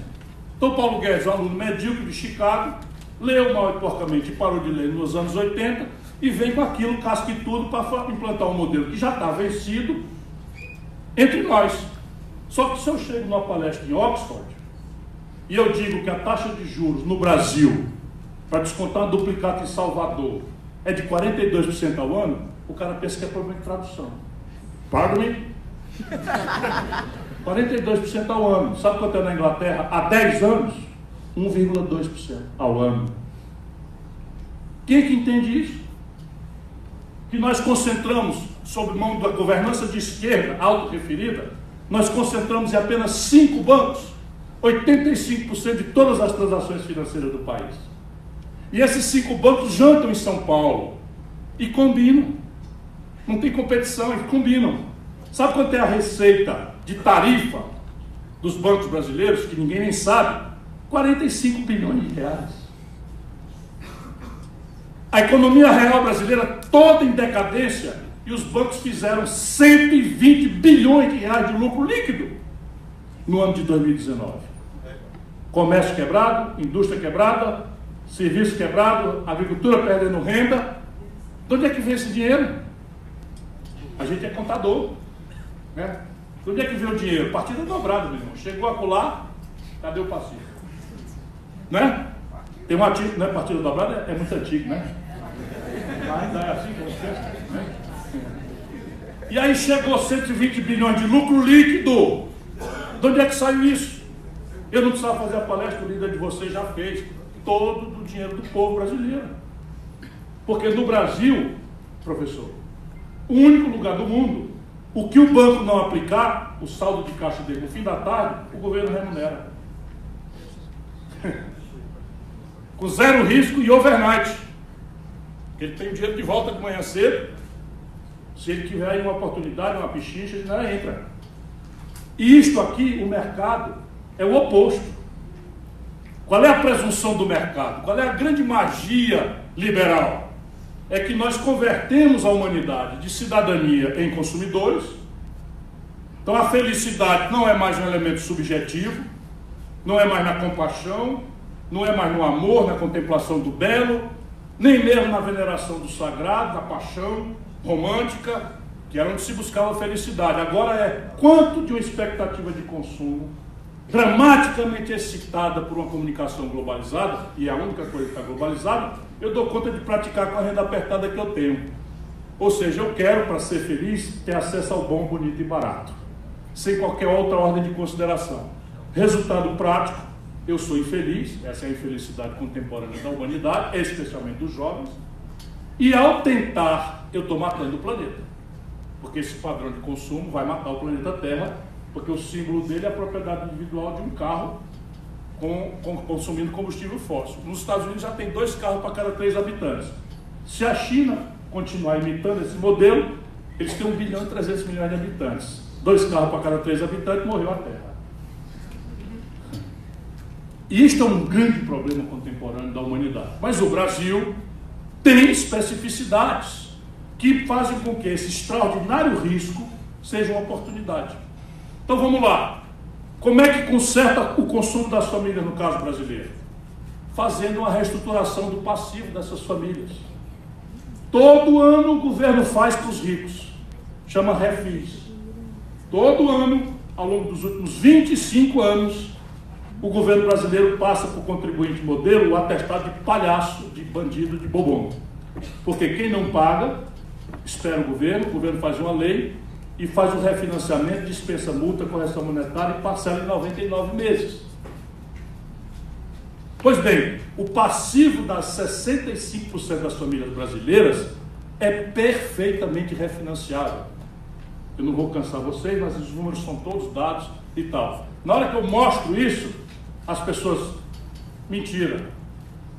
Então Paulo Guedes, um aluno medíocre de Chicago, leu mal e porcamente e parou de ler nos anos 80, e vem com aquilo, casca e tudo, para implantar um modelo que já está vencido entre nós. Só que se eu chego numa palestra em Oxford e eu digo que a taxa de juros no Brasil, para descontar uma duplicata em Salvador, é de 42% ao ano, o cara pensa que é problema de tradução. Pardon me? 42% ao ano. Sabe quanto é na Inglaterra? Há 10 anos? 1,2% ao ano. Quem é que entende isso? Que nós concentramos, sob mão da governança de esquerda autorreferida, nós concentramos em apenas 5 bancos, 85% de todas as transações financeiras do país. E esses 5 bancos jantam em São Paulo e combinam. Não tem competição, eles combinam. Sabe quanto é a receita de tarifa dos bancos brasileiros, que ninguém nem sabe? 45 bilhões de reais. A economia real brasileira toda em decadência, e os bancos fizeram 120 bilhões de reais de lucro líquido no ano de 2019. Comércio quebrado, indústria quebrada, serviço quebrado, agricultura perdendo renda. De onde é que vem esse dinheiro? A gente é contador, né? De onde é que vem o dinheiro? Partida dobrada, meu irmão. Chegou a colar, cadê o passivo? Né? Tem um artigo, né? Partida dobrada é muito antigo, né? Ainda é assim como pensa, né? E aí chegou 120 bilhões de lucro líquido. De onde é que saiu isso? Eu não precisava fazer a palestra, o líder de vocês já fez. Todo do dinheiro do povo brasileiro. Porque no Brasil, professor, o único lugar do mundo, o que o banco não aplicar, o saldo de caixa dele no fim da tarde, o governo remunera. Com zero risco e overnight. Ele tem o dinheiro de volta de manhã cedo. Se ele tiver aí uma oportunidade, uma pichincha, ele não entra. E isto aqui, o mercado, é o oposto. Qual é a presunção do mercado? Qual é a grande magia liberal? É que nós convertemos a humanidade de cidadania em consumidores. Então a felicidade não é mais um elemento subjetivo, não é mais na compaixão, não é mais no amor, na contemplação do belo, nem mesmo na veneração do sagrado, da paixão romântica, que era onde se buscava a felicidade. Agora é quanto de uma expectativa de consumo dramaticamente excitada por uma comunicação globalizada, e é a única coisa que está globalizada, eu dou conta de praticar com a renda apertada que eu tenho. Ou seja, eu quero, para ser feliz, ter acesso ao bom, bonito e barato, sem qualquer outra ordem de consideração. Resultado prático, eu sou infeliz, essa é a infelicidade contemporânea da humanidade, especialmente dos jovens, e ao tentar, eu estou matando o planeta, porque esse padrão de consumo vai matar o planeta Terra, porque o símbolo dele é a propriedade individual de um carro consumindo combustível fóssil. Nos Estados Unidos já tem 2 carros para cada 3 habitantes. Se a China continuar imitando esse modelo, eles têm 1 bilhão e 300 milhões de habitantes. 2 carros para cada 3 habitantes, morreu a Terra. E isto é um grande problema contemporâneo da humanidade. Mas o Brasil tem especificidades que fazem com que esse extraordinário risco seja uma oportunidade. Então vamos lá. Como é que conserta o consumo das famílias no caso brasileiro? Fazendo uma reestruturação do passivo dessas famílias. Todo ano o governo faz para os ricos. Chama refis. Todo ano, ao longo dos últimos 25 anos, o governo brasileiro passa para o contribuinte modelo o atestado de palhaço, de bandido, de bobão. Porque quem não paga, espera o governo faz uma lei e faz o refinanciamento, dispensa multa, correção monetária e parcela em 99 meses. Pois bem, o passivo das 65% das famílias brasileiras é perfeitamente refinanciável. Eu não vou cansar vocês, mas os números são todos dados e tal. Na hora que eu mostro isso, as pessoas, mentira.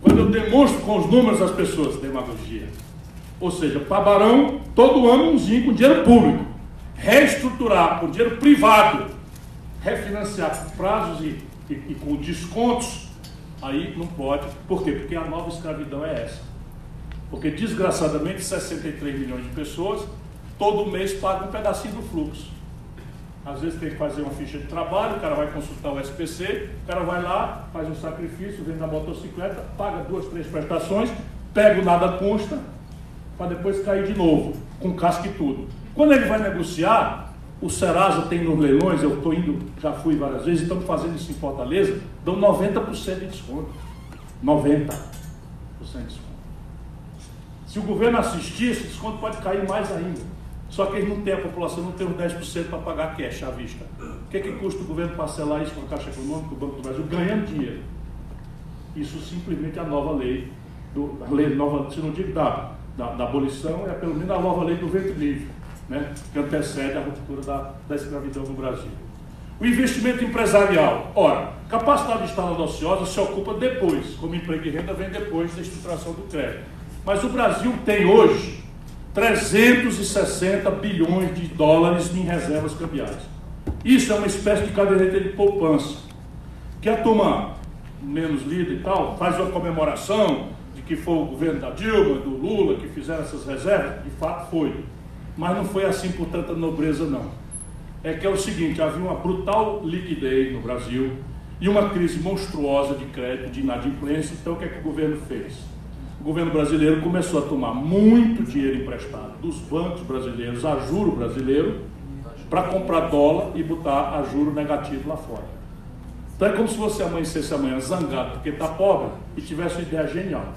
Quando eu demonstro com os números, as pessoas, demagogia. Ou seja, para Barão, todo ano umzinho com dinheiro público. Reestruturar com dinheiro privado, refinanciar por prazos e com descontos, aí não pode. Por quê? Porque a nova escravidão é essa. Porque, desgraçadamente, 63 milhões de pessoas, todo mês pagam um pedacinho do fluxo. Às vezes tem que fazer uma ficha de trabalho, o cara vai consultar o SPC, o cara vai lá, faz um sacrifício, vende a motocicleta, paga 2, 3 prestações, pega o nada consta, para depois cair de novo, com casca e tudo. Quando ele vai negociar, o Serasa tem nos leilões, eu estou indo, já fui várias vezes, estamos fazendo isso em Fortaleza, dão 90% de desconto. 90% de desconto. Se o governo assistir, esse desconto pode cair mais ainda. Só que eles não têm, a população não tem os 10% para pagar cash à vista. O que é que custa o governo parcelar isso com a Caixa Econômica, o Banco do Brasil, ganhando dinheiro? Isso simplesmente é a nova lei, nova, se não digo da abolição, é pelo menos a nova lei do ventre livre, né, que antecede a ruptura da escravidão no Brasil. O investimento empresarial. Ora, capacidade instalada ociosa se ocupa depois, como emprego e renda vem depois da estruturação do crédito. Mas o Brasil tem hoje 360 bilhões de dólares em reservas cambiais. Isso é uma espécie de caderneta de poupança, que a turma menos lida e tal, faz uma comemoração de que foi o governo da Dilma, do Lula, que fizeram essas reservas. De fato foi, mas não foi assim por tanta nobreza não. É que é o seguinte, havia uma brutal liquidez no Brasil e uma crise monstruosa de crédito, de inadimplência. Então o que é que o governo fez? O governo brasileiro começou a tomar muito dinheiro emprestado dos bancos brasileiros a juro brasileiro para comprar dólar e botar a juro negativo lá fora. Então é como se você amanhecesse amanhã zangado porque está pobre e tivesse uma ideia genial.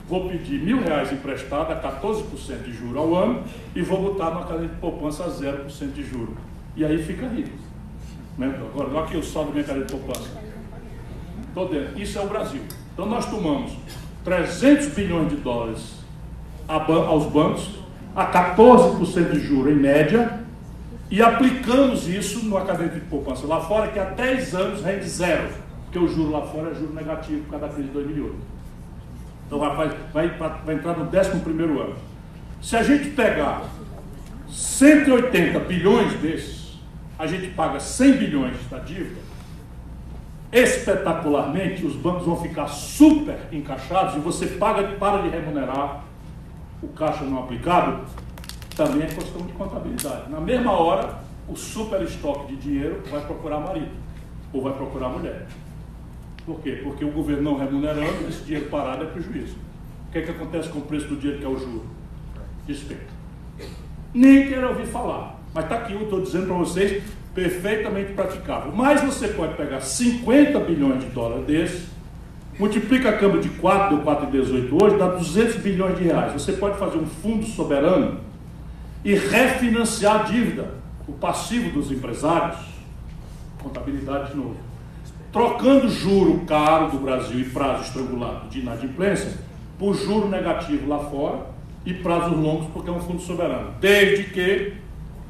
Vou pedir R$1.000 emprestado a 14% de juros ao ano e vou botar numa caderneta de poupança a 0% de juros. E aí fica rico. Né? Agora, olha aqui o saldo da minha caderneta de poupança. Estou dentro. Isso é o Brasil. Então nós tomamos 300 bilhões de dólares aos bancos a 14% de juros em média e aplicamos isso numa caderneta de poupança lá fora que há 10 anos rende zero, porque o juro lá fora é juro negativo por causa da crise de 2008. Então vai entrar no 11º ano. Se a gente pegar 180 bilhões desses, a gente paga 100 bilhões da dívida, espetacularmente os bancos vão ficar super encaixados e você para de remunerar o caixa não aplicado. Também é questão de contabilidade. Na mesma hora, o super estoque de dinheiro vai procurar marido ou vai procurar mulher. Por quê? Porque o governo não remunerando, esse dinheiro parado é prejuízo. O que é que acontece com o preço do dinheiro que é o juro? Despeito. Nem quero ouvir falar. Mas está aqui, eu estou dizendo para vocês, perfeitamente praticável. Mas você pode pegar 50 bilhões de dólares desses, multiplica a câmbio de 4, deu 4,18 hoje, dá 200 bilhões de reais. Você pode fazer um fundo soberano e refinanciar a dívida, o passivo dos empresários, contabilidade de novo, trocando juro caro do Brasil e prazo estrangulado de inadimplência por juro negativo lá fora e prazos longos, porque é um fundo soberano, desde que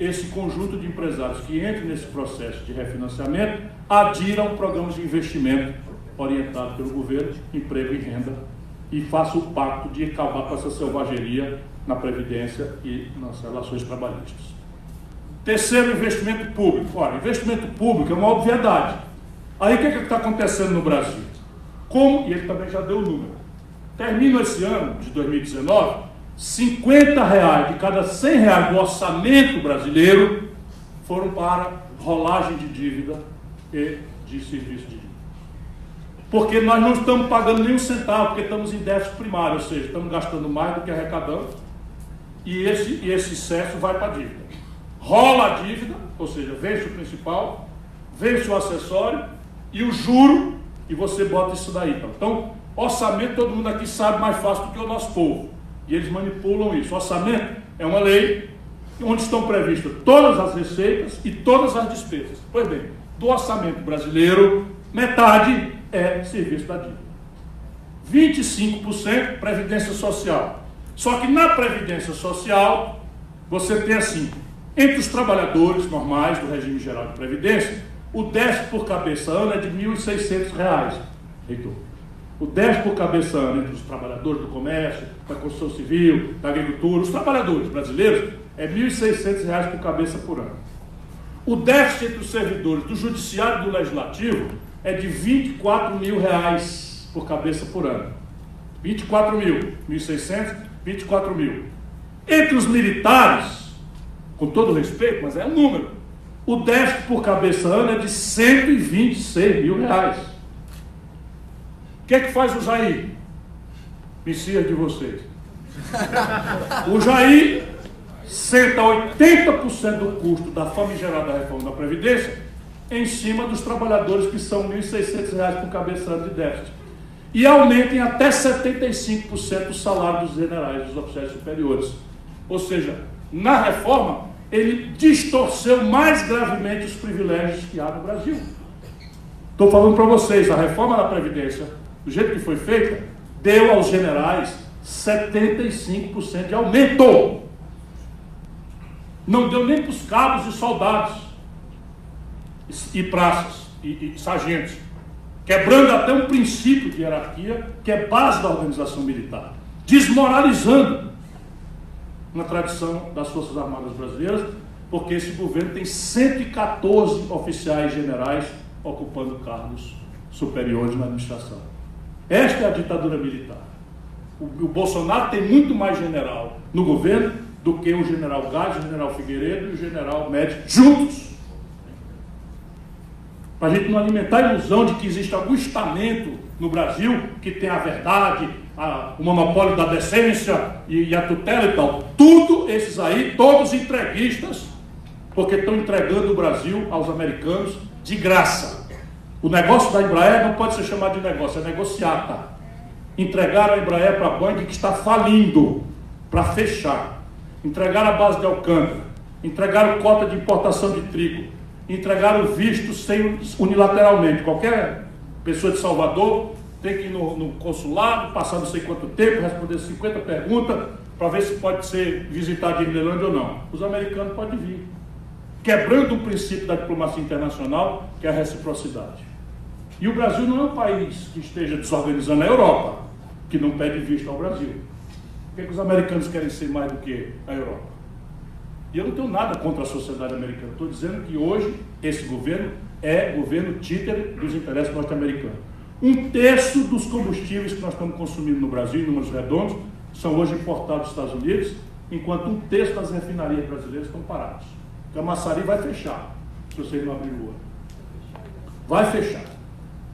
esse conjunto de empresários que entrem nesse processo de refinanciamento adiram programas de investimento orientado pelo governo, emprego e renda, e faça o pacto de acabar com essa selvageria na Previdência e nas relações trabalhistas. Terceiro, investimento público. Ora, investimento público é uma obviedade. Aí o que está acontecendo no Brasil? Como, e ele também já deu o número, termina esse ano de 2019, R$50 de cada R$100 do orçamento brasileiro foram para rolagem de dívida e de serviço de dívida. Porque nós não estamos pagando nem um centavo, porque estamos em déficit primário, ou seja, estamos gastando mais do que arrecadamos, e esse excesso vai para a dívida. Rola a dívida, ou seja, vence o principal, vence o acessório e o juro, e você bota isso daí. Então, orçamento todo mundo aqui sabe mais fácil do que o nosso povo, e eles manipulam isso. Orçamento é uma lei onde estão previstas todas as receitas e todas as despesas. Pois bem, do orçamento brasileiro, metade é serviço da dívida. 25% Previdência Social. Só que na Previdência Social, você tem assim, entre os trabalhadores normais do regime geral de Previdência, o déficit por cabeça ano é de R$1.600, reitor. O déficit por cabeça ano entre os trabalhadores do comércio, da construção civil, da agricultura, os trabalhadores brasileiros, é R$1.600 por cabeça por ano. O déficit entre os servidores do Judiciário e do Legislativo é de R$24 mil por cabeça por ano. 24 mil, 1.600, 24 mil. Entre os militares, com todo respeito, mas é um número, o déficit por cabeça ano é de R$126 mil. O que é que faz o Jair? Messias de vocês. O Jair senta 80% do custo da famigerada reforma da Previdência em cima dos trabalhadores que são R$ 1.600 por cabeça de déficit. E aumentem até 75% o salário dos generais, dos oficiais superiores. Ou seja, na reforma, ele distorceu mais gravemente os privilégios que há no Brasil. Estou falando para vocês, a reforma da Previdência, do jeito que foi feita, deu aos generais 75% de aumento. Não deu nem para os cabos e soldados, e praças, e sargentos, quebrando até um princípio de hierarquia que é base da organização militar, desmoralizando na tradição das Forças Armadas Brasileiras, porque esse governo tem 114 oficiais generais ocupando cargos superiores na administração. Esta é a ditadura militar. O Bolsonaro tem muito mais general no governo do que o general Gás, o general Figueiredo e o general Médici juntos. Para a gente não alimentar a ilusão de que existe algum estamento no Brasil que tem a verdade, o monopólio da decência e a tutela e tal. Tudo esses aí, todos entreguistas, porque estão entregando o Brasil aos americanos de graça. O negócio da Embraer não pode ser chamado de negócio, é negociata. Entregaram a Embraer para a Boeing, que está falindo, para fechar. Entregaram a base de Alcântara, entregaram cota de importação de trigo, entregaram visto unilateralmente. Qualquer pessoa de Salvador tem que ir no consulado, passar não sei quanto tempo, responder 50 perguntas, para ver se pode ser visitado em Irlanda ou não. Os americanos podem vir, quebrando um princípio da diplomacia internacional, que é a reciprocidade. E o Brasil não é um país que esteja desorganizando a Europa, que não pede visto ao Brasil. Por que os americanos querem ser mais do que a Europa? E eu não tenho nada contra a sociedade americana. Estou dizendo que hoje esse governo é governo títere dos interesses norte-americanos. 1/3 dos combustíveis que nós estamos consumindo no Brasil, em números redondos, são hoje importados dos Estados Unidos, enquanto 1/3 das refinarias brasileiras estão paradas. Então a Camaçari vai fechar, se vocês não abrirem o olho. Vai fechar,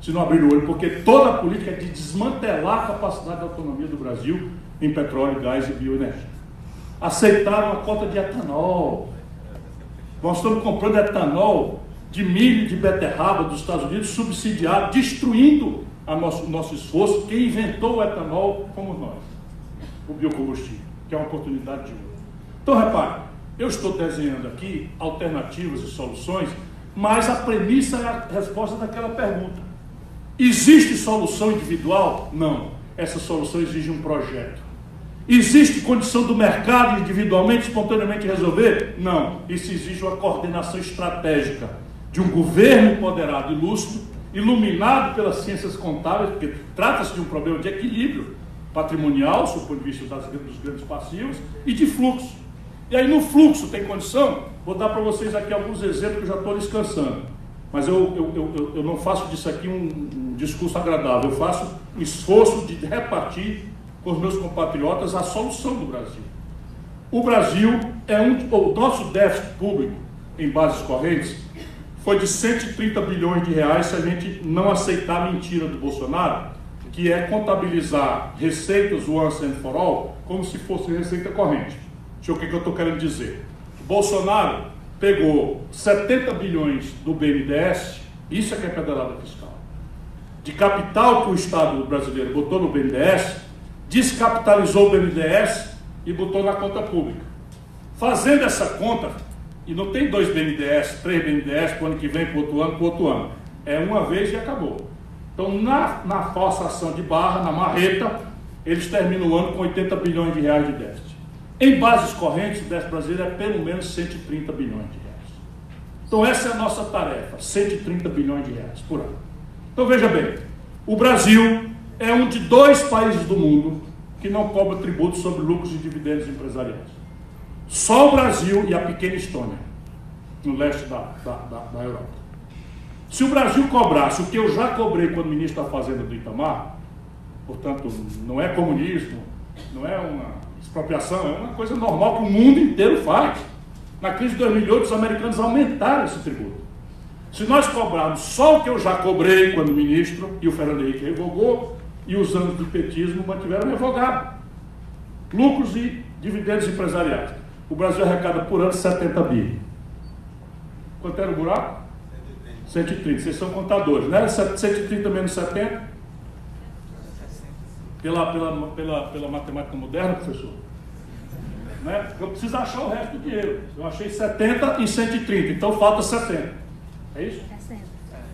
se não abrir o olho, porque toda a política é de desmantelar a capacidade de autonomia do Brasil em petróleo, gás e bioenergia. Aceitaram a cota de etanol. Nós estamos comprando etanol de milho e de beterraba dos Estados Unidos, subsidiado, destruindo o nosso esforço. Quem inventou o etanol fomos nós, o biocombustível, que é uma oportunidade de ouro. Então, repare, eu estou desenhando aqui alternativas e soluções, mas a premissa é a resposta daquela pergunta. Existe solução individual? Não. Essa solução exige um projeto. Existe condição do mercado individualmente, espontaneamente resolver? Não. Isso exige uma coordenação estratégica de um governo empoderado e lúcido, iluminado pelas ciências contábeis, porque trata-se de um problema de equilíbrio patrimonial, sob o ponto de vista dos grandes passivos, e de fluxo. E aí no fluxo tem condição? Vou dar para vocês aqui alguns exemplos que eu já estou descansando. Mas eu não faço disso aqui um discurso agradável, eu faço um esforço de repartir com os meus compatriotas a solução do Brasil. O Brasil o nosso déficit público em bases correntes foi de 130 bilhões de reais se a gente não aceitar a mentira do Bolsonaro, que é contabilizar receitas once and for all como se fosse receita corrente. Deixa eu ver o que eu estou querendo dizer. O Bolsonaro pegou 70 bilhões do BNDES, isso é que é pedalada fiscal, de capital que o Estado brasileiro botou no BNDES, descapitalizou o BNDES e botou na conta pública. Fazendo essa conta, e não tem 2 BNDES, 3 BNDES para o ano que vem, para o outro ano. É uma vez e acabou. Então, na forçação de barra, na marreta, eles terminam o ano com 80 bilhões de reais de déficit. Em bases correntes, o déficit brasileiro é pelo menos 130 bilhões de reais. Então, essa é a nossa tarefa, 130 bilhões de reais por ano. Então, veja bem, o Brasil é um de 2 países do mundo que não cobra tributo sobre lucros e dividendos empresariais. Só o Brasil e a pequena Estônia, no leste da Europa. Se o Brasil cobrasse o que eu já cobrei quando ministro da Fazenda do Itamar, portanto, não é comunismo, não é uma expropriação, é uma coisa normal que o mundo inteiro faz. Na crise de 2008, os americanos aumentaram esse tributo. Se nós cobrarmos só o que eu já cobrei quando ministro, e o Fernando Henrique revogou, e os anos do petismo mantiveram revogado. Lucros e dividendos empresariais. O Brasil arrecada por ano 70 bi. Quanto era o buraco? 130. Vocês são contadores, não era 130 menos 70? Pela matemática moderna, professor? Né? Eu preciso achar o resto do dinheiro. Eu achei 70 e 130, então falta 70. É isso?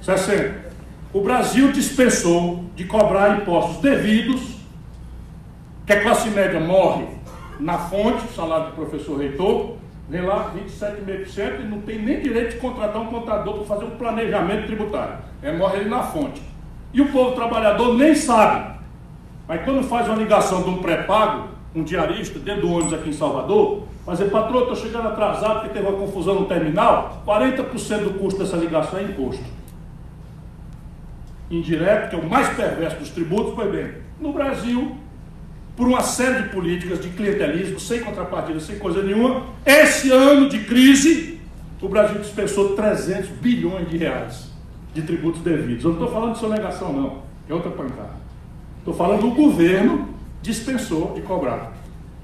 60. O Brasil dispensou de cobrar impostos devidos, que a classe média morre na fonte, o salário do professor reitor, vem lá 27,5% e não tem nem direito de contratar um contador para fazer um planejamento tributário. Morre ele na fonte. E o povo trabalhador nem sabe. Mas quando faz uma ligação de um pré-pago, um diarista, dentro do ônibus aqui em Salvador, fazer, patrão, estou chegando atrasado porque teve uma confusão no terminal, 40% do custo dessa ligação é imposto. Indireto, que é o mais perverso dos tributos, foi bem. No Brasil, por uma série de políticas de clientelismo, sem contrapartida, sem coisa nenhuma, esse ano de crise, o Brasil dispensou 300 bilhões de reais de tributos devidos. Eu não estou falando de sonegação, não, é outra pancada. Estou falando do governo dispensou de cobrar.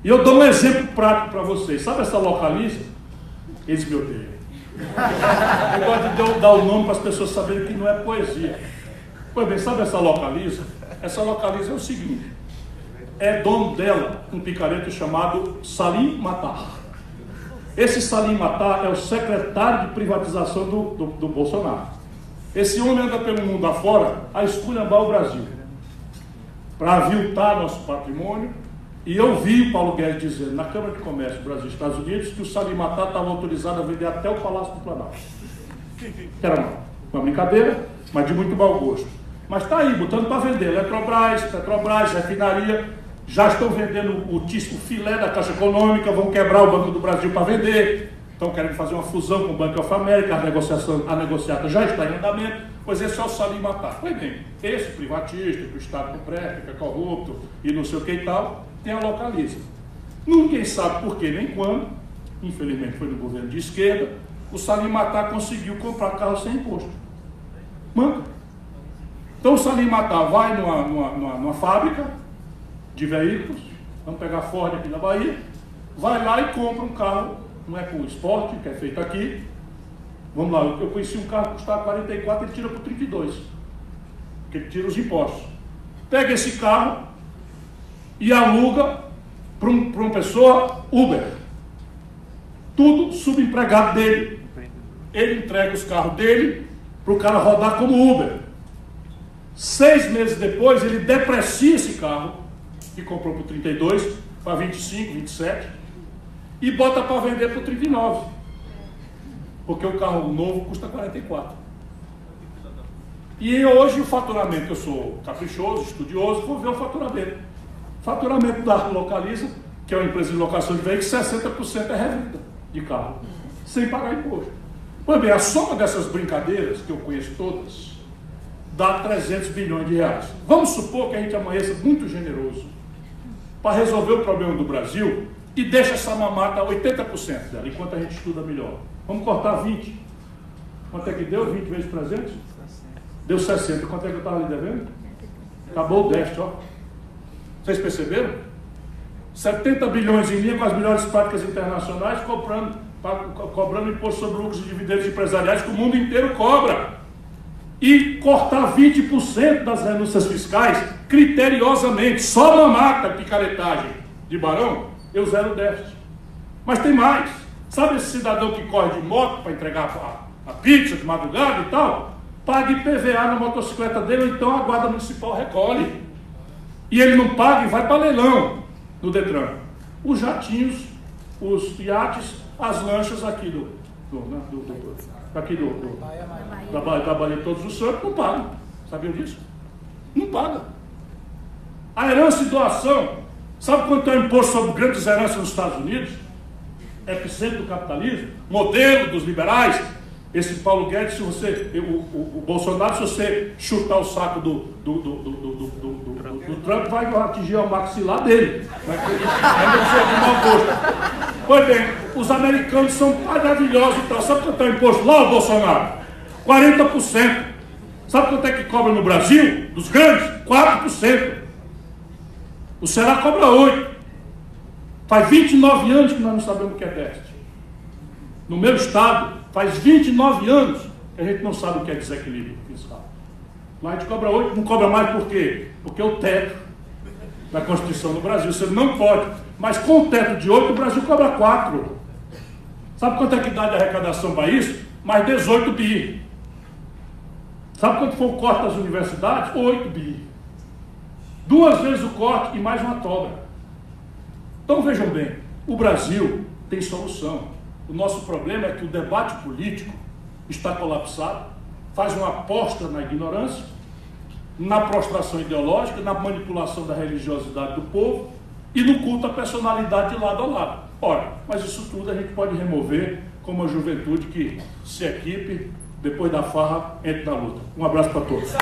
E eu dou um exemplo prático para vocês. Sabe essa Localiza? Eles me odeiam. Eu gosto de dar o nome para as pessoas saberem que não é poesia. Pois bem, sabe essa Localiza? Essa Localiza é o seguinte. É dono dela um picareta chamado Salim Matar. Esse Salim Matar é o secretário de privatização do Bolsonaro. Esse homem anda pelo mundo afora a esculhambar o Brasil, para aviltar nosso patrimônio. E eu vi o Paulo Guedes dizendo na Câmara de Comércio do Brasil e Estados Unidos que o Salim Matar estava autorizado a vender até o Palácio do Planalto. Que era uma brincadeira, mas de muito mau gosto. Mas está aí, botando para vender. Petrobras, refinaria, já estão vendendo o filé da Caixa Econômica, vão quebrar o Banco do Brasil para vender. Estão querendo fazer uma fusão com o Banco of America, a negociata já está em andamento, pois esse é o Salim Matar. Pois bem, esse privatista, que o Estado não presta, que é corrupto e não sei o que e tal, tem a Localiza. Ninguém sabe por que nem quando, infelizmente foi no governo de esquerda, o Salim Matar conseguiu comprar carro sem imposto. Manda. Então o Salim Matar vai numa fábrica de veículos, vamos pegar Ford aqui na Bahia, vai lá e compra um carro. Não é com o esporte, que é feito aqui. Vamos lá, eu conheci um carro que custava 44, ele tira por 32. Porque ele tira os impostos. Pega esse carro e aluga para uma pessoa Uber. Tudo subempregado dele. Ele entrega os carros dele para o cara rodar como Uber. 6 meses depois, ele deprecia esse carro, que comprou por 32, para 25, 27. E bota para vender por 39. Porque o carro novo custa 44. E hoje o faturamento, eu sou caprichoso, estudioso, vou ver o faturamento. Faturamento da Localiza, que é uma empresa de locação de veículos, 60% é revenda de carro, sem pagar imposto. Pois bem, a soma dessas brincadeiras, que eu conheço todas, dá 300 bilhões de reais. Vamos supor que a gente amanheça muito generoso para resolver o problema do Brasil e deixa essa mamata 80% dela, enquanto a gente estuda melhor. Vamos cortar 20. Quanto é que deu? 20 vezes 300? Deu 60. Quanto é que eu estava ali devendo? Acabou o déficit, ó. Vocês perceberam? 70 bilhões em linha com as melhores práticas internacionais, cobrando imposto sobre lucros e dividendos empresariais que o mundo inteiro cobra. E cortar 20% das renúncias fiscais criteriosamente, só mamata, picaretagem de Barão, eu zero déficit. Mas tem mais. Sabe esse cidadão que corre de moto para entregar a pizza de madrugada e tal? Paga IPVA na motocicleta dele, ou então a guarda municipal recolhe. E ele não paga e vai para leilão no Detran. Os jatinhos, os iates, as lanchas aqui da Bahia de Todos os Santos não pagam. Sabiam disso? Não paga. A herança e doação, sabe quanto é o imposto sobre grandes heranças nos Estados Unidos? Epicentro do capitalismo, modelo dos liberais. Esse Paulo Guedes, se você, o Bolsonaro, se você chutar o saco do Trump, vai atingir o maxilar dele. Pois bem, os americanos são maravilhosos. Então, sabe quanto é o imposto lá, o Bolsonaro? 40%. Sabe quanto é que cobra no Brasil? Dos grandes? 4%. O Ceará cobra 8%. Faz 29 anos que nós não sabemos o que é déficit. No meu estado, faz 29 anos que a gente não sabe o que é desequilíbrio fiscal. Lá a gente cobra 8, não cobra mais por quê? Porque o teto da Constituição do Brasil, você não pode. Mas com o teto de 8, o Brasil cobra 4. Sabe quanto é que dá de arrecadação para isso? Mais 18 bi. Sabe quanto foi o corte das universidades? 8 bi. 2 vezes o corte e mais uma toga. Então vejam bem, o Brasil tem solução. O nosso problema é que o debate político está colapsado, faz uma aposta na ignorância, na prostração ideológica, na manipulação da religiosidade do povo e no culto à personalidade de lado a lado. Ora, mas isso tudo a gente pode remover com uma juventude que se equipe, depois da farra, entre na luta. Um abraço para todos.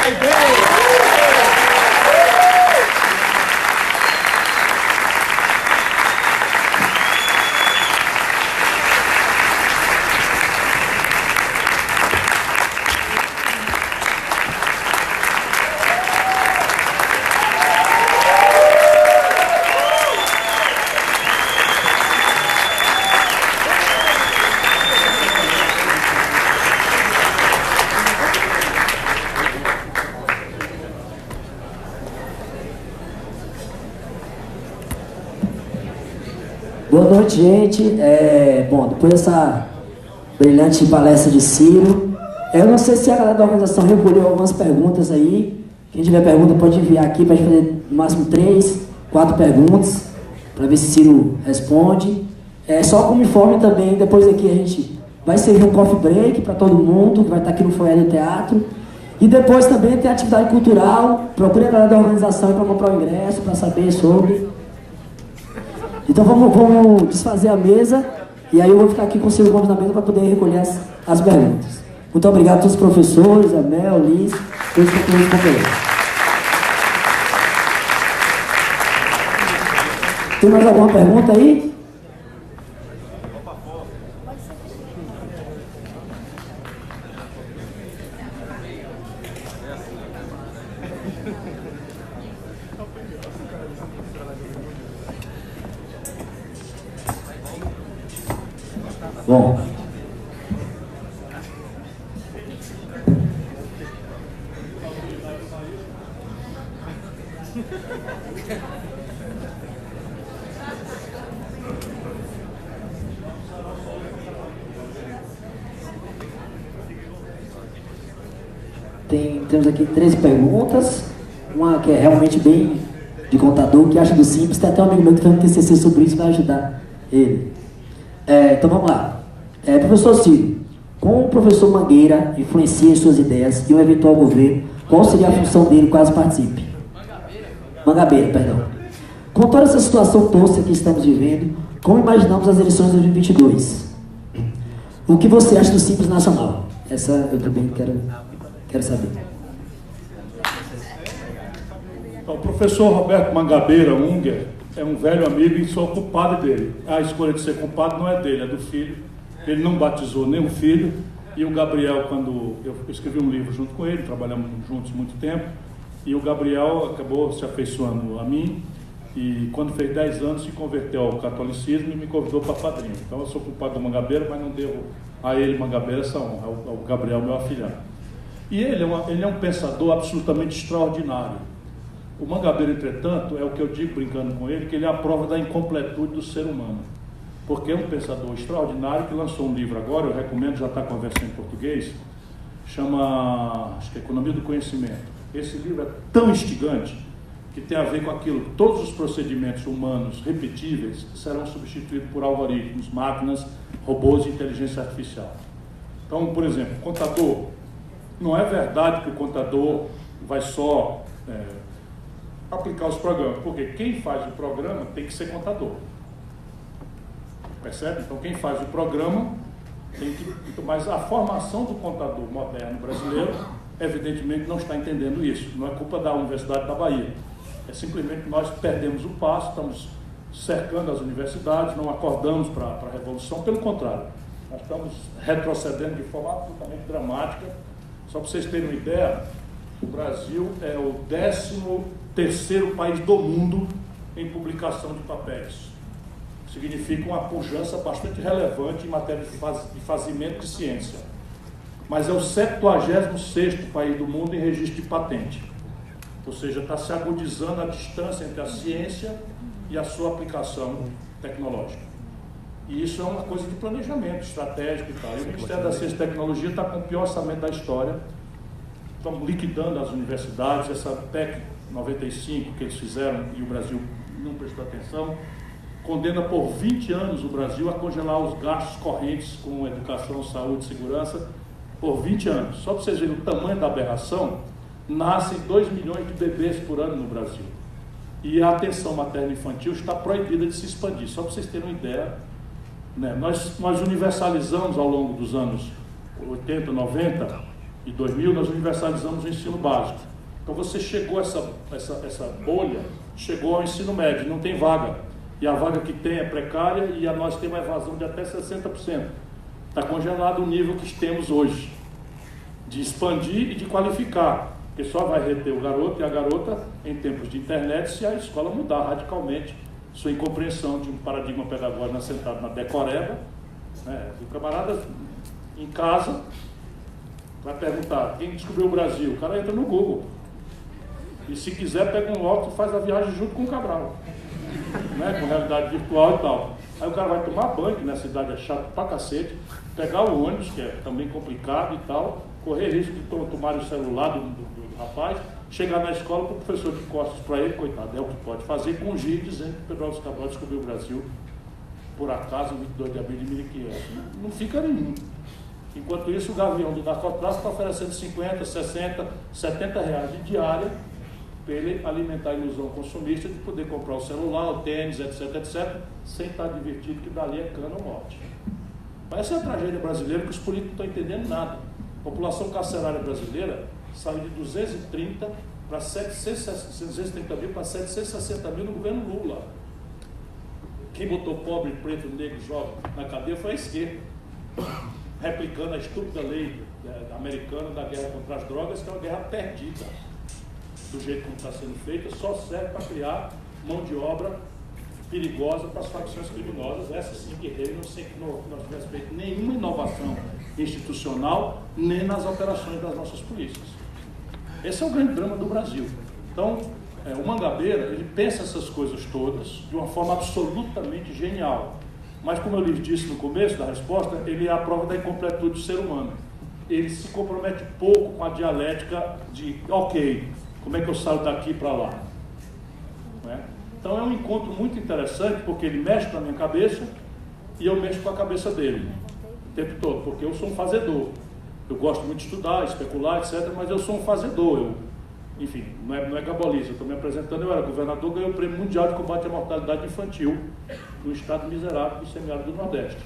Boa noite, gente. Bom, depois dessa brilhante palestra de Ciro, eu não sei se a galera da organização recolheu algumas perguntas aí. Quem tiver pergunta pode enviar aqui para a gente fazer no máximo 3, 4 perguntas, para ver se Ciro responde. Só como informe também, depois aqui a gente vai servir um coffee break para todo mundo, que vai estar aqui no foyer do teatro. E depois também tem atividade cultural. Procure a galera da organização para comprar o ingresso, para saber sobre. Então vamos desfazer a mesa e aí eu vou ficar aqui com o Ciro Gomes na mesa para poder recolher as perguntas. Muito obrigado a todos os professores, a Mel, Liz, todos os companheiros. Tem mais alguma pergunta aí? Bom, temos aqui 13 perguntas, uma que é realmente bem de contador, que acha do simples, tem até um amigo meu que fez um TCC sobre isso, vai ajudar ele. Então vamos lá. Professor Ciro, como o professor Mangueira influencia as suas ideias e um eventual governo, qual seria a função dele caso participe? Mangabeira, perdão. Com toda essa situação tosca que estamos vivendo, como imaginamos as eleições de 2022? O que você acha do Simples Nacional? Essa eu também quero saber. O professor Roberto Mangabeira Unger é um velho amigo e sou culpado dele. A escolha de ser culpado não é dele, é do filho. Ele não batizou nenhum filho. E o Gabriel, quando eu escrevi um livro junto com ele, trabalhamos juntos muito tempo, e o Gabriel acabou se afeiçoando a mim, e quando fez 10 anos se converteu ao catolicismo e me convidou para padrinho. Então eu sou culpado do Mangabeira, mas não devo a ele, Mangabeira, essa honra, ao Gabriel, meu afilhado. E ele é um pensador absolutamente extraordinário. O Mangabeira, entretanto, é o que eu digo brincando com ele, que ele é a prova da incompletude do ser humano. Porque é um pensador extraordinário que lançou um livro agora, eu recomendo, já está com a versão em português, chama, acho que é Economia do Conhecimento. Esse livro é tão instigante que tem a ver com aquilo que todos os procedimentos humanos repetíveis serão substituídos por algoritmos, máquinas, robôs e inteligência artificial. Então, por exemplo, contador, não é verdade que o contador vai só aplicar os programas, porque quem faz o programa tem que ser contador. Percebe? Então, quem faz o programa tem que... Mas a formação do contador moderno brasileiro, evidentemente, não está entendendo isso. Não é culpa da Universidade da Bahia. É simplesmente que nós perdemos o passo, estamos cercando as universidades, não acordamos para a revolução. Pelo contrário, nós estamos retrocedendo de forma absolutamente dramática. Só para vocês terem uma ideia, o Brasil é o 13º país do mundo em publicação de papéis. significa uma pujança bastante relevante em matéria de fazimento de ciência. Mas é o 76º país do mundo em registro de patente. Ou seja, está se agudizando a distância entre a ciência e a sua aplicação tecnológica. E isso é uma coisa de planejamento estratégico e tal. E o Ministério da Ciência e Tecnologia está com o pior orçamento da história. Estão liquidando as universidades, essa PEC 95 que eles fizeram e o Brasil não prestou atenção, condena por 20 anos o Brasil a congelar os gastos correntes com educação, saúde e segurança por 20 anos. Só para vocês verem o tamanho da aberração, nascem 2 milhões de bebês por ano no Brasil. E a atenção materno-infantil está proibida de se expandir. Só para vocês terem uma ideia, né? Nós universalizamos ao longo dos anos 80, 90 e 2000, nós universalizamos o ensino básico. Então você chegou, essa bolha, chegou ao ensino médio, não tem vaga. E a vaga que tem é precária e nós temos uma evasão de até 60%. Está congelado o nível que temos hoje, de expandir e de qualificar, porque só vai reter o garoto e a garota em tempos de internet se a escola mudar radicalmente sua incompreensão de um paradigma pedagógico assentado na decoreba, né? O camarada em casa vai perguntar, quem descobriu o Brasil? O cara entra no Google e se quiser pega um óculos e faz a viagem junto com o Cabral, né? Com realidade virtual e tal. Aí o cara vai tomar banho, que na cidade é chato pra cacete, pegar o ônibus, que é também complicado e tal, correr risco de tomar o celular do rapaz, chegar na escola com o professor de costas para ele, coitado, é o que pode fazer, com o GIR dizendo que Pedro Álvares Cabral descobriu o Brasil, por acaso, em 22 de abril de 1500. Não fica nenhum. Enquanto isso, o gavião do narcotráfico está oferecendo 50, 60, 70 reais de diária para ele alimentar a ilusão consumista de poder comprar o celular, o tênis, etc, etc, sem estar divertido que dali é cana ou morte. Mas essa é a tragédia brasileira que os políticos não estão entendendo nada. A população carcerária brasileira saiu de 230 para 230 mil para 760 mil no governo Lula. Quem botou pobre, preto, negro, jovem na cadeia foi a esquerda, replicando a estúpida lei americana da guerra contra as drogas, que é uma guerra perdida. Do jeito como está sendo feita, só serve para criar mão de obra perigosa para as facções criminosas, essas sim que reinam sem que nós tivéssemos feito nenhuma inovação institucional, nem nas operações das nossas polícias. Esse é o grande drama do Brasil. Então, o Mangabeira, ele pensa essas coisas todas de uma forma absolutamente genial. Mas, como eu lhes disse no começo da resposta, ele é a prova da incompletude do ser humano. Ele se compromete pouco com a dialética de, ok, como é que eu saio daqui para lá? Não é? Então é um encontro muito interessante, porque ele mexe com a minha cabeça e eu mexo com a cabeça dele o tempo todo, porque eu sou um fazedor. Eu gosto muito de estudar, especular, etc., mas eu sou um fazedor. Enfim, não é gabolista. Eu estou me apresentando, eu era governador, ganhei o Prêmio Mundial de Combate à Mortalidade Infantil no estado miserável do semiárido do Nordeste,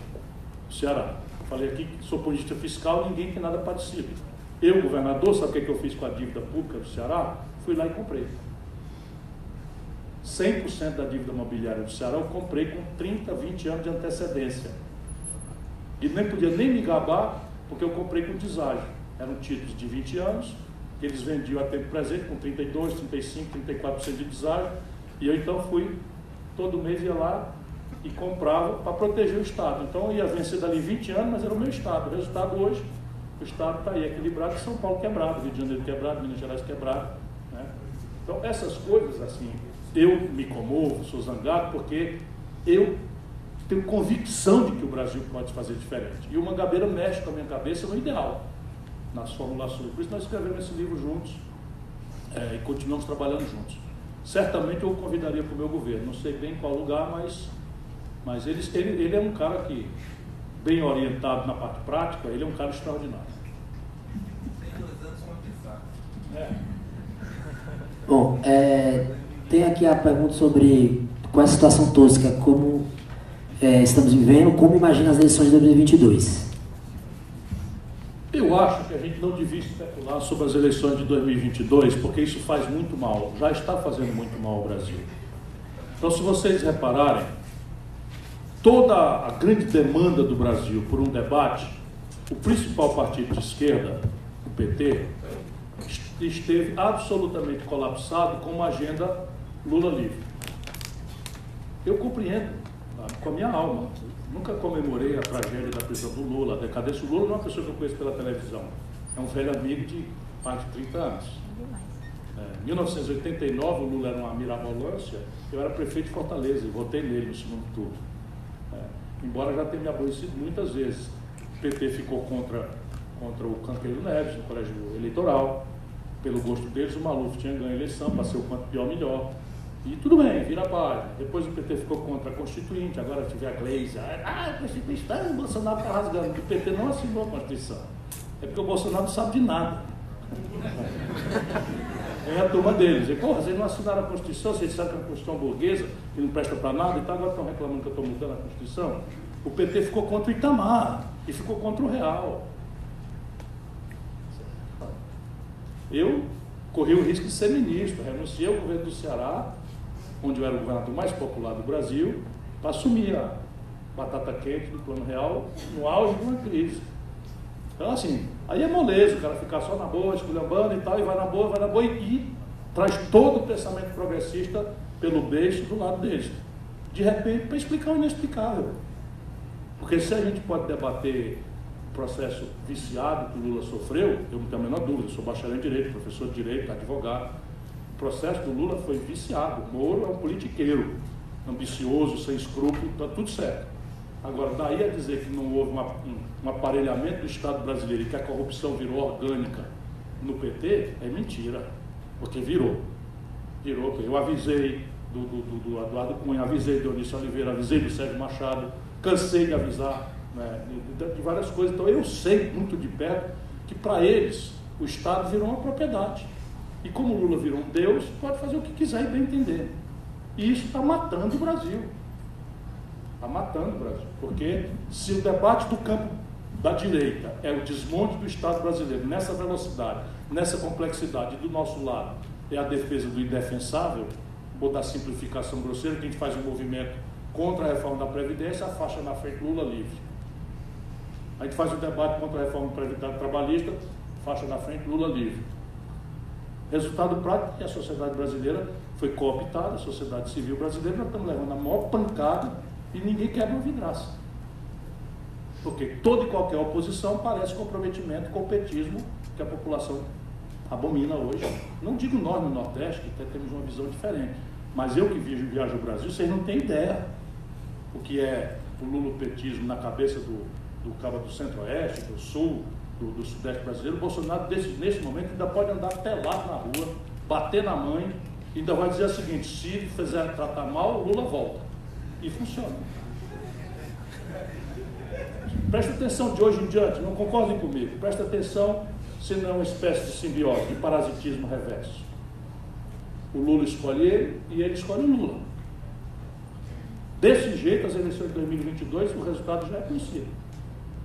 do Ceará. Falei aqui que sou política fiscal, ninguém tem nada parecido. Eu, governador, sabe o que eu fiz com a dívida pública do Ceará? Fui lá e comprei. 100% da dívida imobiliária do Ceará eu comprei com 30, 20 anos de antecedência. E nem podia nem me gabar, porque eu comprei com deságio. Eram títulos de 20 anos, que eles vendiam a tempo presente com 32, 35, 34% de deságio. E eu então fui, todo mês ia lá e comprava para proteger o Estado. Então eu ia vencer dali 20 anos, mas era o meu Estado. O resultado hoje, o Estado está aí equilibrado, São Paulo quebrado, Rio de Janeiro quebrado, Minas Gerais quebrado, né? Então essas coisas assim, eu me comovo, sou zangado, porque eu tenho convicção de que o Brasil pode fazer diferente. E o Mangabeira mexe com a minha cabeça no ideal, nas formulações. Por isso nós escrevemos esse livro juntos e continuamos trabalhando juntos. Certamente eu o convidaria para o meu governo, não sei bem em qual lugar, mas ele é um cara que, bem orientado na parte prática, ele é um cara extraordinário. Bom, tem aqui a pergunta sobre qual é a situação tosca, como estamos vivendo, como imagina as eleições de 2022. Eu acho que a gente não devia especular sobre as eleições de 2022, porque isso faz muito mal, já está fazendo muito mal ao Brasil. Então, se vocês repararem, toda a grande demanda do Brasil por um debate, o principal partido de esquerda, o PT, esteve absolutamente colapsado com uma agenda Lula livre. Eu compreendo com a minha alma. Nunca comemorei a tragédia da prisão do Lula, a decadência do Lula. Não é uma pessoa que eu conheço pela televisão, é um velho amigo de mais de 30 anos. Em 1989, o Lula era uma mirabolância, eu era prefeito de Fortaleza e votei nele no segundo turno. Embora já tenha me aborrecido muitas vezes. O PT ficou contra o Campelo Neves, no colégio eleitoral. Pelo gosto deles, o Maluf tinha ganho a eleição, para ser o quanto pior, melhor. E tudo bem, vira a página. Depois o PT ficou contra a Constituinte, agora tiver a Gleisi. A Constituição, o Bolsonaro está rasgando. O PT não assinou a Constituição. É porque o Bolsonaro não sabe de nada. É a turma deles. E, porra, vocês não assinaram a Constituição, vocês sabem que é uma Constituição burguesa, que não presta para nada, e agora estão reclamando que eu estou mudando a Constituição. O PT ficou contra o Itamar e ficou contra o Real. Eu corri o risco de ser ministro, renunciei ao governo do Ceará, onde eu era o governador mais popular do Brasil, para assumir a batata quente do Plano Real no auge de uma crise. Então, assim, aí é moleza o cara ficar só na boa, esculhambando e tal, e vai na boa, e traz todo o pensamento progressista pelo beijo do lado deles. De repente, para explicar o inexplicável. Porque se a gente pode debater o processo viciado que o Lula sofreu, eu não tenho a menor dúvida, eu sou bacharel em Direito, professor de Direito, advogado. O processo do Lula foi viciado. O Moro é um politiqueiro, ambicioso, sem escrúpulo, está tudo certo. Agora, daí a dizer que não houve um aparelhamento do Estado brasileiro e que a corrupção virou orgânica no PT, é mentira, porque virou. Eu avisei do Eduardo Cunha, avisei do Eunício Oliveira, avisei do Sérgio Machado, cansei de avisar, né, de várias coisas. Então eu sei muito de perto que para eles o Estado virou uma propriedade. E como o Lula virou um Deus, pode fazer o que quiser e bem entender. E isso está matando o Brasil. Está matando o Brasil. Porque se o debate do campo da direita é o desmonte do Estado brasileiro nessa velocidade, nessa complexidade, do nosso lado é a defesa do indefensável, ou da simplificação grosseira, que a gente faz um movimento contra a reforma da Previdência, a faixa na frente Lula livre. A gente faz um debate contra a reforma trabalhista, faixa na frente Lula livre. Resultado prático é que a sociedade brasileira foi cooptada, a sociedade civil brasileira, nós estamos levando a maior pancada e ninguém quebra uma vidraça. Porque toda e qualquer oposição parece comprometimento com o petismo que a população abomina hoje. Não digo nós no Nordeste, que até temos uma visão diferente, mas eu que viajo ao Brasil, vocês não têm ideia o que é o lulopetismo na cabeça do cabo do Centro-Oeste, do Sul, do Sudeste brasileiro. O Bolsonaro, nesse momento, ainda pode andar pelado na rua, bater na mãe, e ainda vai dizer o seguinte: se fizer tratar mal, o Lula volta. E funciona. Presta atenção de hoje em diante, não concordem comigo, presta atenção, se não é uma espécie de simbiose, de parasitismo reverso. O Lula escolhe ele e ele escolhe o Lula. Desse jeito, as eleições de 2022, o resultado já é conhecido.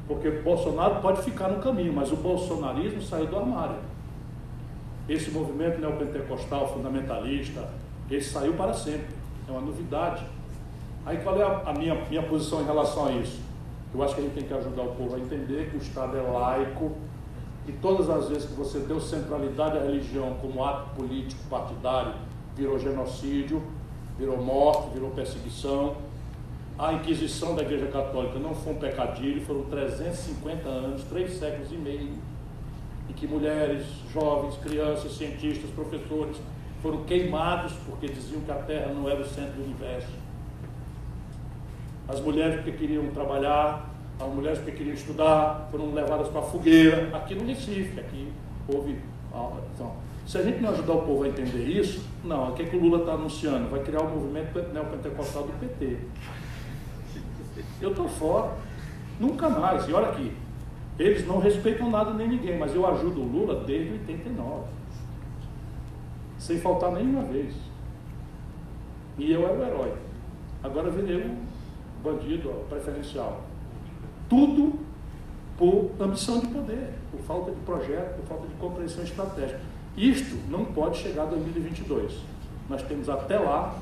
Porque o Bolsonaro pode ficar no caminho, mas o bolsonarismo saiu do armário. Esse movimento neopentecostal, fundamentalista, esse saiu para sempre. É uma novidade. Aí qual é a minha posição em relação a isso? Eu acho que a gente tem que ajudar o povo a entender que o Estado é laico, e todas as vezes que você deu centralidade à religião como ato político partidário, virou genocídio, virou morte, virou perseguição. A Inquisição da Igreja Católica não foi um pecadilho, foram 350 anos, 3 séculos e meio, em que mulheres, jovens, crianças, cientistas, professores foram queimados porque diziam que a Terra não era o centro do universo. As mulheres porque queriam trabalhar, as mulheres porque queriam estudar, foram levadas para a fogueira, aqui no Recife, aqui houve... Então, se a gente não ajudar o povo a entender isso, não, o que é que o Lula está anunciando? Vai criar o movimento neopentecostal do PT. Eu estou fora, nunca mais. E olha aqui, eles não respeitam nada nem ninguém, mas eu ajudo o Lula desde 89, sem faltar nenhuma vez. E eu era o herói. Agora virei um bandido preferencial. Tudo por ambição de poder, por falta de projeto, por falta de compreensão estratégica. Isto não pode chegar a 2022. Nós temos até lá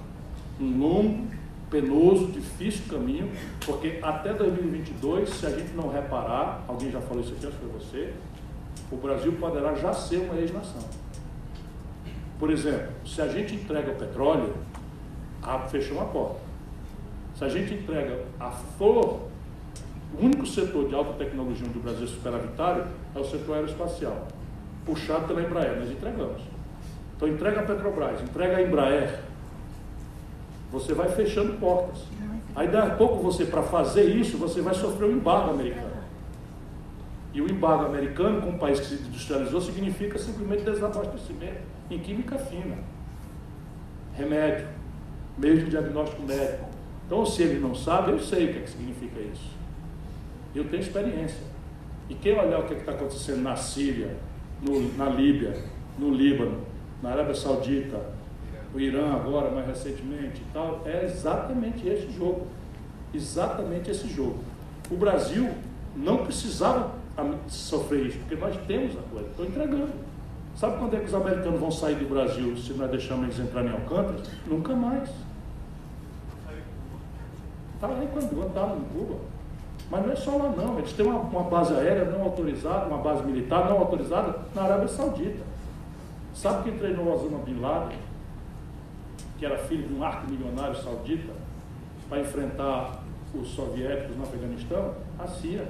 um longo, penoso, difícil caminho, porque até 2022, se a gente não reparar, alguém já falou isso aqui, acho que foi você, o Brasil poderá já ser uma ex-nação. Por exemplo, se a gente entrega o petróleo, fechou uma porta. Se a gente entrega a flor, o único setor de alta tecnologia onde o Brasil é superavitário é o setor aeroespacial, puxado pela Embraer, nós entregamos. Então entrega a Petrobras, entrega a Embraer, você vai fechando portas. Aí daí a pouco você, para fazer isso, você vai sofrer um embargo americano. E o embargo americano, com um país que se industrializou, significa simplesmente desabastecimento em química fina, remédio, meio de diagnóstico médico. Então, se ele não sabe, eu sei o que significa isso. Eu tenho experiência. E quem olhar o que está acontecendo na Síria, na Líbia, no Líbano, na Arábia Saudita, o Irã agora, mais recentemente e tal, é exatamente esse jogo. Exatamente esse jogo. O Brasil não precisava sofrer isso, porque nós temos a coisa. Estou entregando. Sabe quando é que os americanos vão sair do Brasil se nós deixarmos eles entrarem em Alcântara? Nunca mais. Estava lá em Guantánamo, em Cuba. Mas não é só lá não, eles têm uma base aérea não autorizada, uma base militar não autorizada na Arábia Saudita. Sabe quem treinou Osama Bin Laden, que era filho de um arco-milionário saudita, para enfrentar os soviéticos no Afeganistão? A CIA.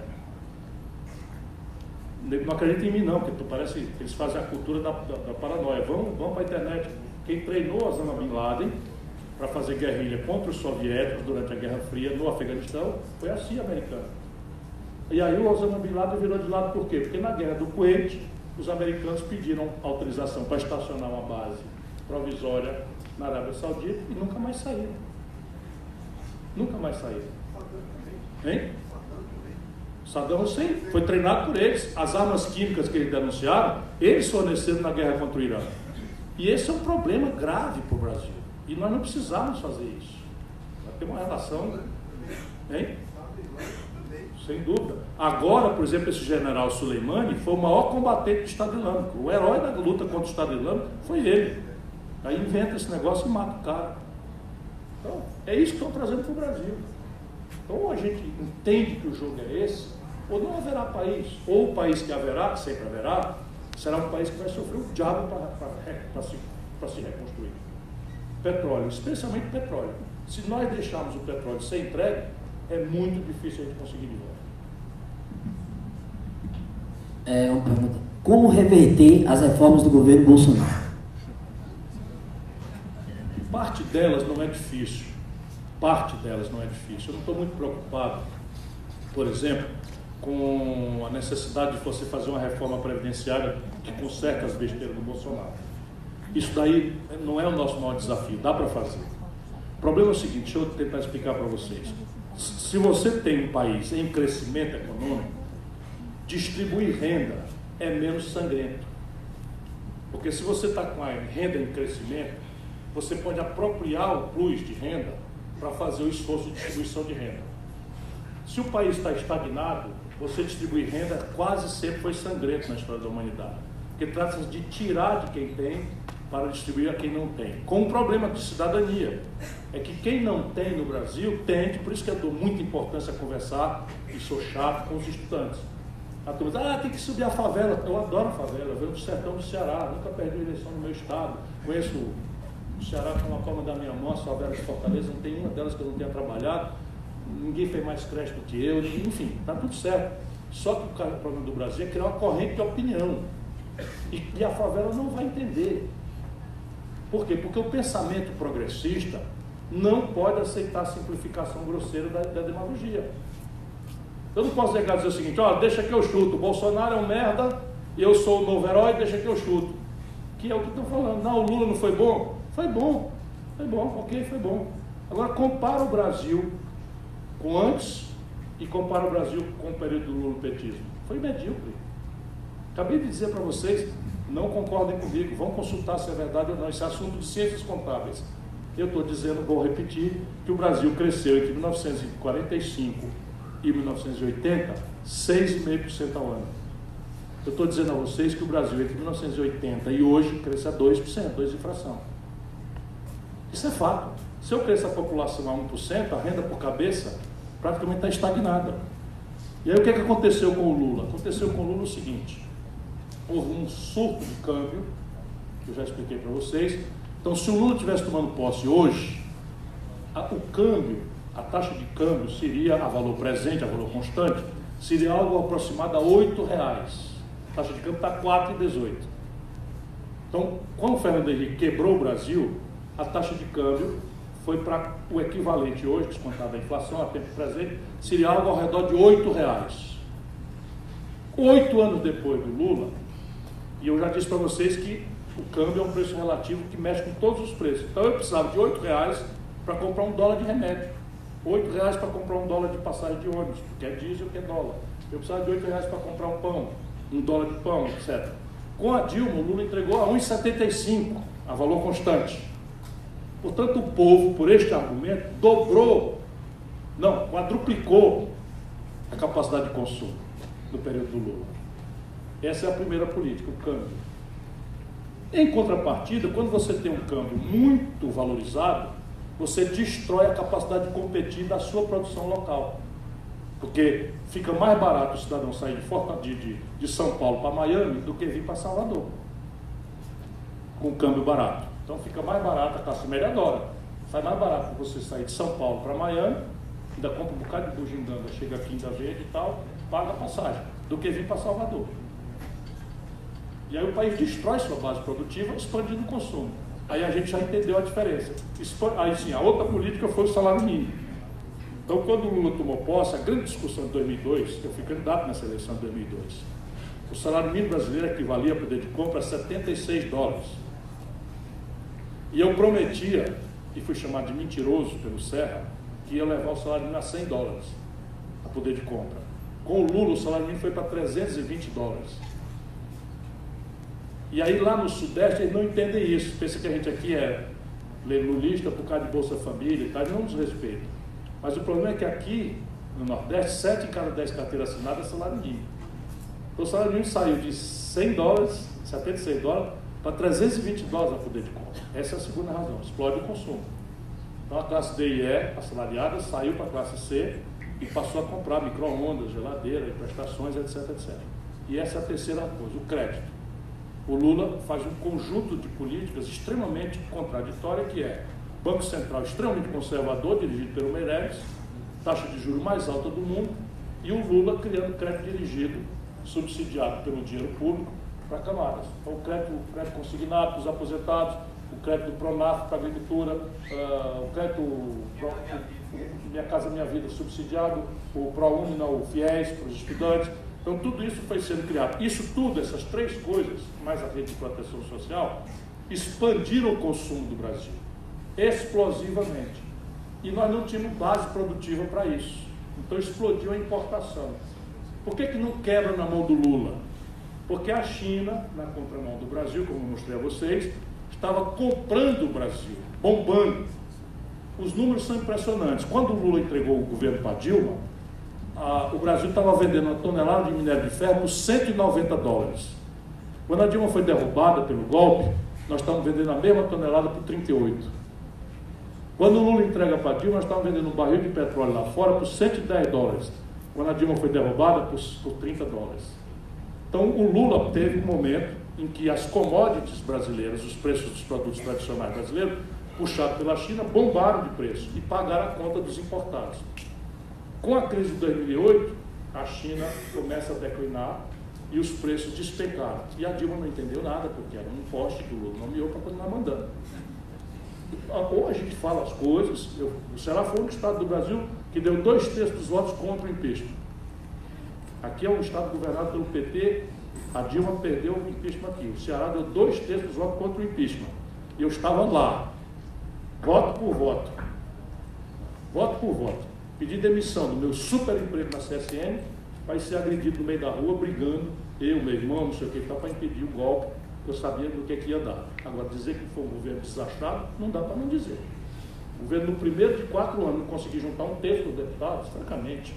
Não acredita em mim não, porque parece que eles fazem a cultura da paranoia. Vão para a internet. Quem treinou Osama Bin Laden para fazer guerrilha contra os soviéticos durante a Guerra Fria no Afeganistão foi a CIA americana. E aí o Osama Bin Laden virou de lado por quê? Porque na Guerra do Kuwait, os americanos pediram autorização para estacionar uma base provisória na Arábia Saudita e nunca mais saíram. Nunca mais saíram. Hein? Saddam Hussein foi treinado por eles. As armas químicas que eles denunciaram, eles forneceram na guerra contra o Irã. E esse é um problema grave para o Brasil. E nós não precisamos fazer isso. Nós temos uma relação, hein? Sem dúvida. Agora, por exemplo, esse general Soleimani foi o maior combatente do Estado Islâmico. O herói da luta contra o Estado Islâmico foi ele. Aí inventa esse negócio e mata o cara. Então, é isso que estão trazendo para o Brasil. Então, ou a gente entende que o jogo é esse, ou não haverá país. Ou o país que haverá, que sempre haverá, será um país que vai sofrer o diabo para se reconstruir. Petróleo, especialmente petróleo. Se nós deixarmos o petróleo sem entrega, é muito difícil a gente conseguir de volta. Uma pergunta. Como reverter as reformas do governo Bolsonaro? Parte delas não é difícil. Parte delas não é difícil. Eu não estou muito preocupado, por exemplo, com a necessidade de você fazer uma reforma previdenciária que conserte as besteiras do Bolsonaro. Isso daí não é o nosso maior desafio, dá para fazer. O problema é o seguinte, deixa eu tentar explicar para vocês. Se você tem um país em crescimento econômico, distribuir renda é menos sangrento. Porque se você está com a renda em crescimento, você pode apropriar o plus de renda para fazer o esforço de distribuição de renda. Se o país está estagnado, você distribuir renda quase sempre foi sangrento na história da humanidade. Porque trata-se de tirar de quem tem para distribuir a quem não tem. Com um problema de cidadania. É que quem não tem no Brasil, tende, por isso que eu dou muita importância a conversar, e sou chato com os estudantes. A turma diz, tem que subir a favela. Eu adoro a favela, eu venho do sertão do Ceará, nunca perdi uma eleição no meu estado. Conheço o Ceará com a palma da minha mão, as favelas de Fortaleza, não tem uma delas que eu não tenha trabalhado. Ninguém fez mais creche do que eu, enfim, está tudo certo. Só que o problema do Brasil é criar uma corrente de opinião. E a favela não vai entender. Por quê? Porque o pensamento progressista não pode aceitar a simplificação grosseira da demagogia. Eu não posso chegar a dizer o seguinte, deixa que eu chuto, o Bolsonaro é um merda, eu sou o novo herói, deixa que eu chuto. Que é o que estão falando. Não, o Lula não foi bom? Foi bom, ok, foi bom. Agora compara o Brasil com antes e compara o Brasil com o período do lulopetismo. Foi medíocre. Acabei de dizer para vocês, não concordem comigo, vão consultar se é verdade ou não, esse é assunto de ciências contábeis. Eu estou dizendo, vou repetir, que o Brasil cresceu entre 1945 e 1980, 6,5% ao ano. Eu estou dizendo a vocês que o Brasil entre 1980 e hoje cresce a 2%, 2 de inflação. Isso é fato. Se eu cresço a população a 1%, a renda por cabeça praticamente está estagnada. E aí o que aconteceu com o Lula? Aconteceu com o Lula o seguinte, houve um surto de câmbio, que eu já expliquei para vocês. Então, se o Lula estivesse tomando posse hoje, o câmbio a taxa de câmbio seria, a valor presente, a valor constante, seria algo aproximado a R$ 8. A taxa de câmbio está 4,18. Então, quando o Fernando Henrique quebrou o Brasil, a taxa de câmbio foi para o equivalente hoje, descontado a inflação, a tempo presente, seria algo ao redor de R$ 8. 8 anos depois do Lula, e eu já disse para vocês que o câmbio é um preço relativo que mexe com todos os preços. Então eu precisava de R$ 8 para comprar $1 de remédio, R$ 8 para comprar $1 de passagem de ônibus, que é diesel, que é dólar. Eu precisava de R$ 8 para comprar um pão, $1 de pão, etc. Com a Dilma, o Lula entregou a 1,75, a valor constante. Portanto, o povo, por este argumento, quadruplicou a capacidade de consumo no período do Lula. Essa é a primeira política, o câmbio. Em contrapartida, quando você tem um câmbio muito valorizado, você destrói a capacidade de competir da sua produção local. Porque fica mais barato o cidadão sair de São Paulo para Miami do que vir para Salvador, com câmbio barato. Então fica mais barato, a classe média adora. Sai mais barato você sair de São Paulo para Miami, ainda compra um bocado de bugiganga, chega aqui ainda verde e tal, paga a passagem, do que vir para Salvador. E aí o país destrói sua base produtiva, expandindo o consumo. Aí a gente já entendeu a diferença. Aí sim, a outra política foi o salário mínimo. Então, quando o Lula tomou posse, a grande discussão de 2002, eu fui candidato nessa eleição de 2002, o salário mínimo brasileiro equivalia a poder de compra a $76. E eu prometia, e fui chamado de mentiroso pelo Serra, que ia levar o salário mínimo a $100 a poder de compra. Com o Lula, o salário mínimo foi para $320. E aí lá no Sudeste eles não entendem isso, pensam que a gente aqui é lulista por causa de Bolsa Família e tal, não nos respeita. Mas o problema é que aqui no Nordeste, 7 em cada 10 carteiras assinadas é salário mínimo. Então o salário mínimo saiu de $100, $76, para $320 a poder de compra. Essa é a segunda razão, explode o consumo. Então a classe D e E, assalariada, saiu para a classe C e passou a comprar micro-ondas, geladeira, prestações, etc, etc. E essa é a terceira coisa, o crédito. O Lula faz um conjunto de políticas extremamente contraditórias, que é Banco Central extremamente conservador, dirigido pelo Meirelles, taxa de juros mais alta do mundo, e o Lula criando crédito dirigido, subsidiado pelo dinheiro público, para camadas. Então, o crédito consignado para os aposentados, o crédito do Pronaf para a agricultura, o crédito Minha Casa Minha Vida subsidiado, o ProUni, o FIES para os estudantes. Então, tudo isso foi sendo criado. Isso tudo, essas três coisas, mais a rede de proteção social, expandiram o consumo do Brasil, explosivamente. E nós não tínhamos base produtiva para isso. Então, explodiu a importação. Por que não quebra na mão do Lula? Porque a China, na contramão do Brasil, como eu mostrei a vocês, estava comprando o Brasil, bombando. Os números são impressionantes. Quando o Lula entregou o governo para Dilma, o Brasil estava vendendo uma tonelada de minério de ferro por $190. Quando a Dilma foi derrubada pelo golpe, nós estamos vendendo a mesma tonelada por 38. Quando o Lula entrega para a Dilma, nós estamos vendendo um barril de petróleo lá fora por $110. Quando a Dilma foi derrubada, por $30. Então, o Lula teve um momento em que as commodities brasileiras, os preços dos produtos tradicionais brasileiros, puxados pela China, bombaram de preço e pagaram a conta dos importados. Com a crise de 2008, a China começa a declinar e os preços despencaram. E a Dilma não entendeu nada, porque era um poste que o Lula nomeou para continuar mandando. Ou a gente fala as coisas, o Ceará foi um estado do Brasil que deu 2/3 dos votos contra o impeachment. Aqui é um estado governado pelo PT, a Dilma perdeu o impeachment aqui. O Ceará deu 2/3 dos votos contra o impeachment. E eu estava lá, voto por voto. Voto por voto. Pedi demissão do meu super emprego na CSN, para ser agredido no meio da rua, brigando, eu, meu irmão, não sei o que, para impedir o golpe, eu sabia do que ia dar. Agora, dizer que foi um governo desastrado, não dá para não dizer. O governo, no primeiro de 4 anos, não conseguiu juntar um terço dos deputados, francamente.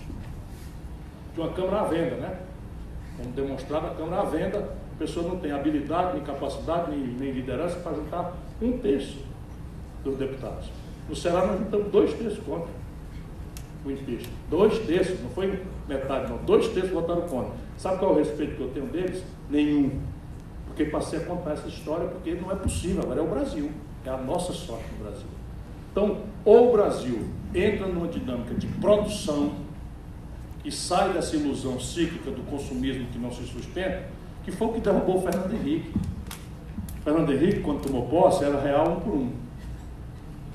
De uma Câmara à venda, né? Como demonstrado, a Câmara à venda, a pessoa não tem habilidade, nem capacidade, nem liderança para juntar um terço dos deputados. No Ceará, nós juntamos 2/3 contra o impeachment. 2/3, não foi metade, não. 2/3 votaram contra. Sabe qual é o respeito que eu tenho deles? Nenhum. Porque passei a contar essa história, porque não é possível. Agora é o Brasil. É a nossa sorte no Brasil. Então, ou o Brasil entra numa dinâmica de produção e sai dessa ilusão cíclica do consumismo que não se sustenta, que foi o que derrubou o Fernando Henrique. Fernando Henrique, quando tomou posse, era real 1 por 1.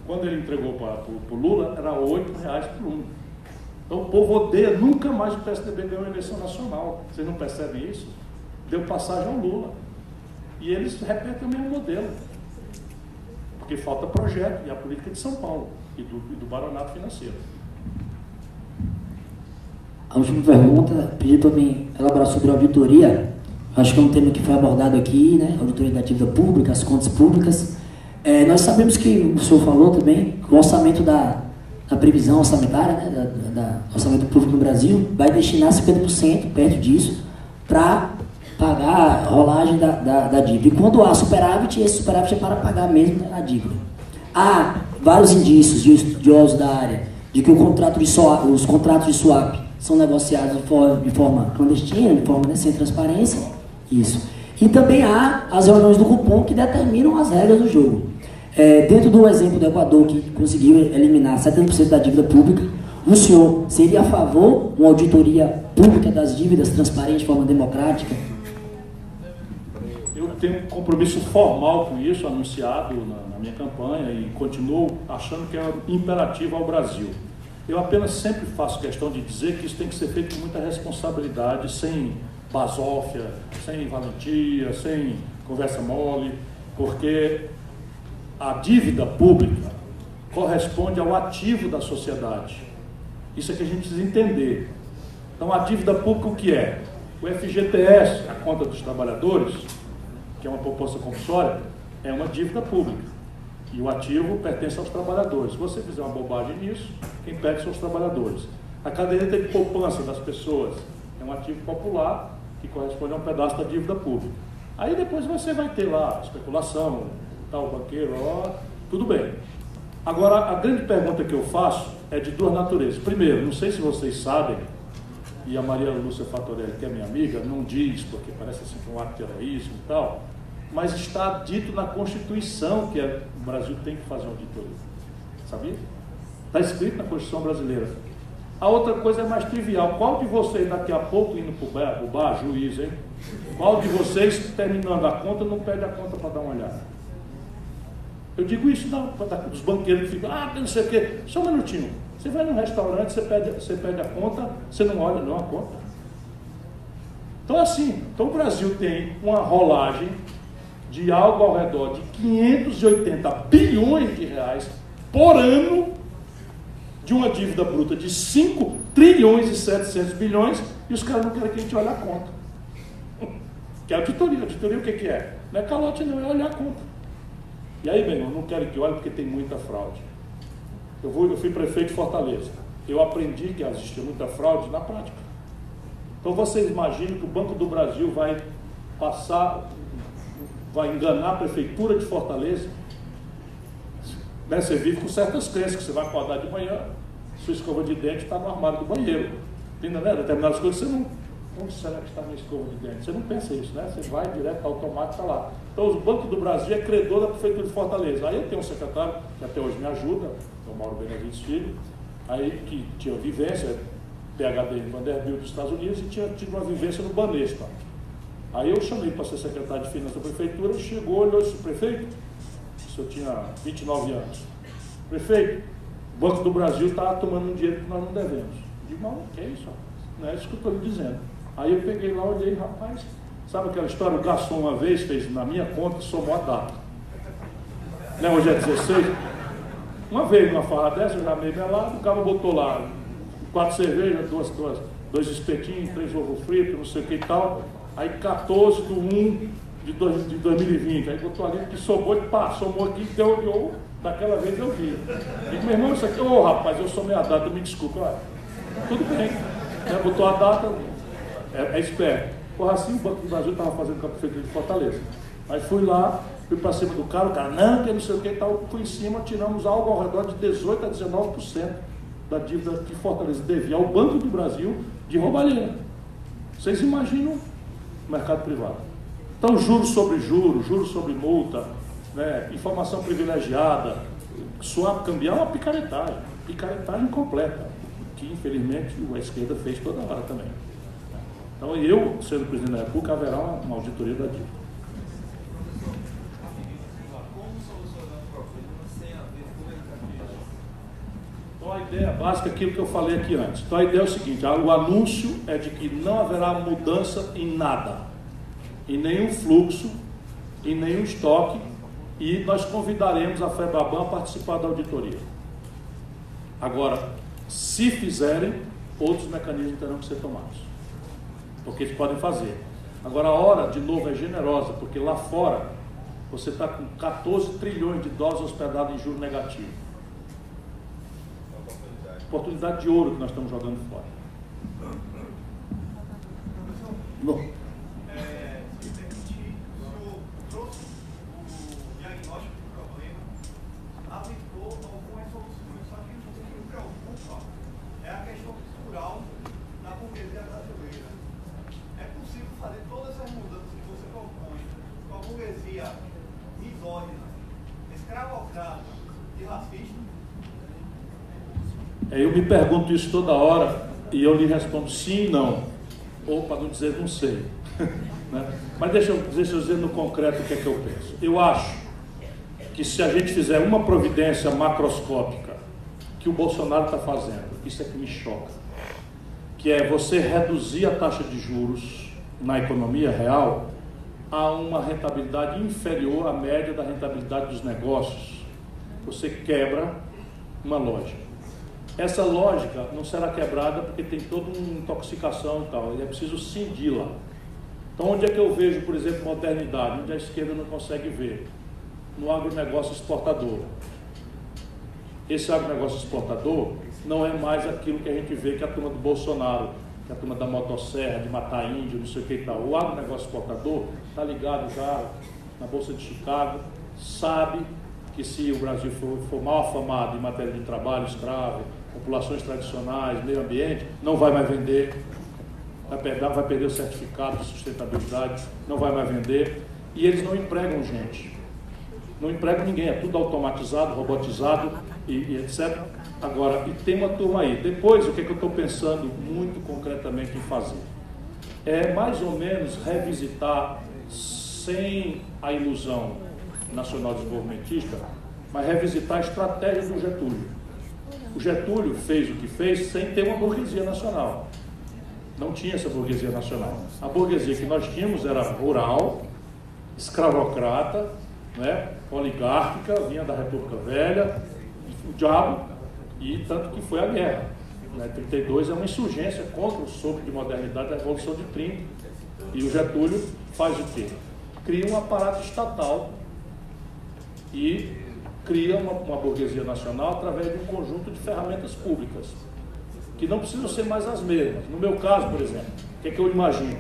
Quando ele entregou para o Lula, era R$8 por 1. Então o povo odeia, nunca mais o PSDB ganhou uma eleição nacional. Vocês não percebem isso? Deu passagem ao Lula. E eles repetem o mesmo modelo. Porque falta projeto, e a política de São Paulo, e do baronato financeiro. A última pergunta, pedi para mim elaborar sobre a auditoria. Acho que é um tema que foi abordado aqui, né? Auditoria da dívida pública, as contas públicas. Nós sabemos que, o senhor falou também, que o orçamento da previsão orçamentária, né, do orçamento público no Brasil, vai destinar 50%, perto disso, para pagar a rolagem da dívida. E quando há superávit, esse superávit é para pagar mesmo a dívida. Há vários indícios de estudiosos da área de que os contratos de swap são negociados de forma clandestina, de forma, né, sem transparência. Isso. E também há as reuniões do cupom que determinam as regras do jogo. Dentro do exemplo do Equador, que conseguiu eliminar 70% da dívida pública, o senhor seria a favor de uma auditoria pública das dívidas transparente, de forma democrática? Eu tenho um compromisso formal com isso, anunciado na minha campanha, e continuo achando que é imperativo ao Brasil. Eu apenas sempre faço questão de dizer que isso tem que ser feito com muita responsabilidade, sem basófia, sem valentia, sem conversa mole, porque a dívida pública corresponde ao ativo da sociedade. Isso é que a gente precisa entender. Então, a dívida pública o que é? O FGTS, a conta dos trabalhadores, que é uma proposta compulsória, é uma dívida pública. E o ativo pertence aos trabalhadores. Se você fizer uma bobagem nisso, quem perde são os trabalhadores. A caderneta de poupança das pessoas é um ativo popular que corresponde a um pedaço da dívida pública. Aí depois você vai ter lá especulação, tal banqueiro, tudo bem. Agora, a grande pergunta que eu faço é de duas naturezas. Primeiro, não sei se vocês sabem, e a Maria Lúcia Fatorelli, que é minha amiga, não diz, porque parece assim que é um ato de heroísmo e tal, mas está dito na Constituição que o Brasil tem que fazer uma auditoria. Sabia? Está escrito na Constituição brasileira. A outra coisa é mais trivial. Qual de vocês, daqui a pouco, indo para o bar, juiz, hein? Qual de vocês, terminando a conta, não pede a conta para dar uma olhada? Eu digo isso não, dos banqueiros que ficam, não sei o quê. Só um minutinho. Você vai num restaurante, você pede a conta, você não olha não a conta. Então assim, o Brasil tem uma rolagem de algo ao redor de 580 bilhões de reais por ano, de uma dívida bruta de 5 trilhões e 700 bilhões, e os caras não querem que a gente olhe a conta. Que é auditoria. Auditoria o que é? Não é calote não, é olhar a conta. E aí, bem, não quero que olhe porque tem muita fraude. Eu fui prefeito de Fortaleza. Eu aprendi que existia muita fraude na prática. Então vocês imaginam que o Banco do Brasil vai enganar a prefeitura de Fortaleza? Né? Você vive com certas crenças, que você vai acordar de manhã, sua escova de dente está no armário do banheiro. Entendeu, né? Determinadas coisas você não... Onde será que está a minha escova de dente? Você não pensa isso, né? Você vai direto, automático, está lá. Então, o Banco do Brasil é credor da Prefeitura de Fortaleza. Aí eu tenho um secretário, que até hoje me ajuda, o Mauro Benevides Filho, aí que tinha vivência, PhD em Vanderbilt dos Estados Unidos, e tinha tido uma vivência no Banespa. Aí eu chamei para ser secretário de Finanças da Prefeitura, ele chegou, olhou e disse, prefeito, isso eu tinha 29 anos. Prefeito, o Banco do Brasil está tomando um dinheiro que nós não devemos. Eu digo, não, que é isso? Não é isso que eu estou lhe dizendo. Aí eu peguei lá, olhei, rapaz, sabe aquela história, o garçom uma vez fez na minha conta e somou a data. Né, hoje é 16. Uma vez, numa farra dessa, eu já meio melado, o cara botou lá 4 cervejas, 2 espetinhos, 3 ovos fritos, não sei o que e tal. Aí 14 de 1 de 2020. Aí botou ali, que somou, somou aqui, deu, daquela vez eu vi. Digo, meu irmão, isso aqui, rapaz, eu somei a data, me desculpa. Olha, tudo bem. Né, botou a data, é esperto. Porra, assim o Banco do Brasil estava fazendo com a Prefeitura de Fortaleza. Aí fui lá, fui para cima do cara, o cara, não, que não sei o que e tal, fui em cima, tiramos algo ao redor de 18% a 19% da dívida que Fortaleza devia ao Banco do Brasil de roubalheira. Vocês imaginam o mercado privado? Então, juros sobre multa, né, informação privilegiada, swap cambial é uma picaretagem completa, que infelizmente a esquerda fez toda hora também. Então eu, sendo presidente da República, haverá uma auditoria da dívida. Então a ideia básica é aquilo que eu falei aqui antes. Então a ideia é o seguinte, o anúncio é de que não haverá mudança em nada, em nenhum fluxo, em nenhum estoque, e nós convidaremos a FEBABAN a participar da auditoria. Agora, se fizerem, outros mecanismos terão que ser tomados, porque eles podem fazer. Agora a hora, de novo, é generosa, porque lá fora você está com 14 trilhões de dólares hospedados em juros negativos. Oportunidade de ouro que nós estamos jogando fora. Bom. Se me permitir, o senhor trouxe o diagnóstico do problema, aventou algumas soluções, só que o que me preocupa é a questão cultural da burguesia brasileira. É possível fazer todas essas mudanças que você propõe com a burguesia misógina, escravocrata e racista? Eu me pergunto isso toda hora e eu lhe respondo sim e não, ou para não dizer não sei. Né? Mas deixa eu dizer no concreto o que é que eu penso. Eu acho que se a gente fizer uma providência macroscópica que o Bolsonaro está fazendo, isso é que me choca, que é você reduzir a taxa de juros na economia real a uma rentabilidade inferior à média da rentabilidade dos negócios, você quebra uma lógica. Essa lógica não será quebrada porque tem toda uma intoxicação e tal, e é preciso cindi-la. Então, onde é que eu vejo, por exemplo, modernidade? Onde a esquerda não consegue ver? No agronegócio exportador. Esse agronegócio exportador não é mais aquilo que a gente vê que a turma do Bolsonaro, que a turma da motosserra, de matar índio, não sei o que e tal. O agronegócio exportador está ligado já na Bolsa de Chicago, sabe que se o Brasil for mal afamado em matéria de trabalho escravo, populações tradicionais, meio ambiente, não vai mais vender, vai perder o certificado de sustentabilidade, não vai mais vender, e eles não empregam gente, não empregam ninguém, é tudo automatizado, robotizado e etc. Agora, e tem uma turma aí. Depois, o que eu estou pensando muito concretamente em fazer? É mais ou menos revisitar, sem a ilusão nacional desenvolvimentista, mas revisitar a estratégia do Getúlio. O Getúlio fez o que fez sem ter uma burguesia nacional. Não tinha essa burguesia nacional. A burguesia que nós tínhamos era rural, escravocrata, né, oligárquica, vinha da República Velha, o diabo, e tanto que foi a guerra. 32 é uma insurgência contra o sopro de modernidade da Revolução de 30. E o Getúlio faz o quê? Cria um aparato estatal e cria uma burguesia nacional através de um conjunto de ferramentas públicas, que não precisam ser mais as mesmas. No meu caso, por exemplo, o que é que eu imagino?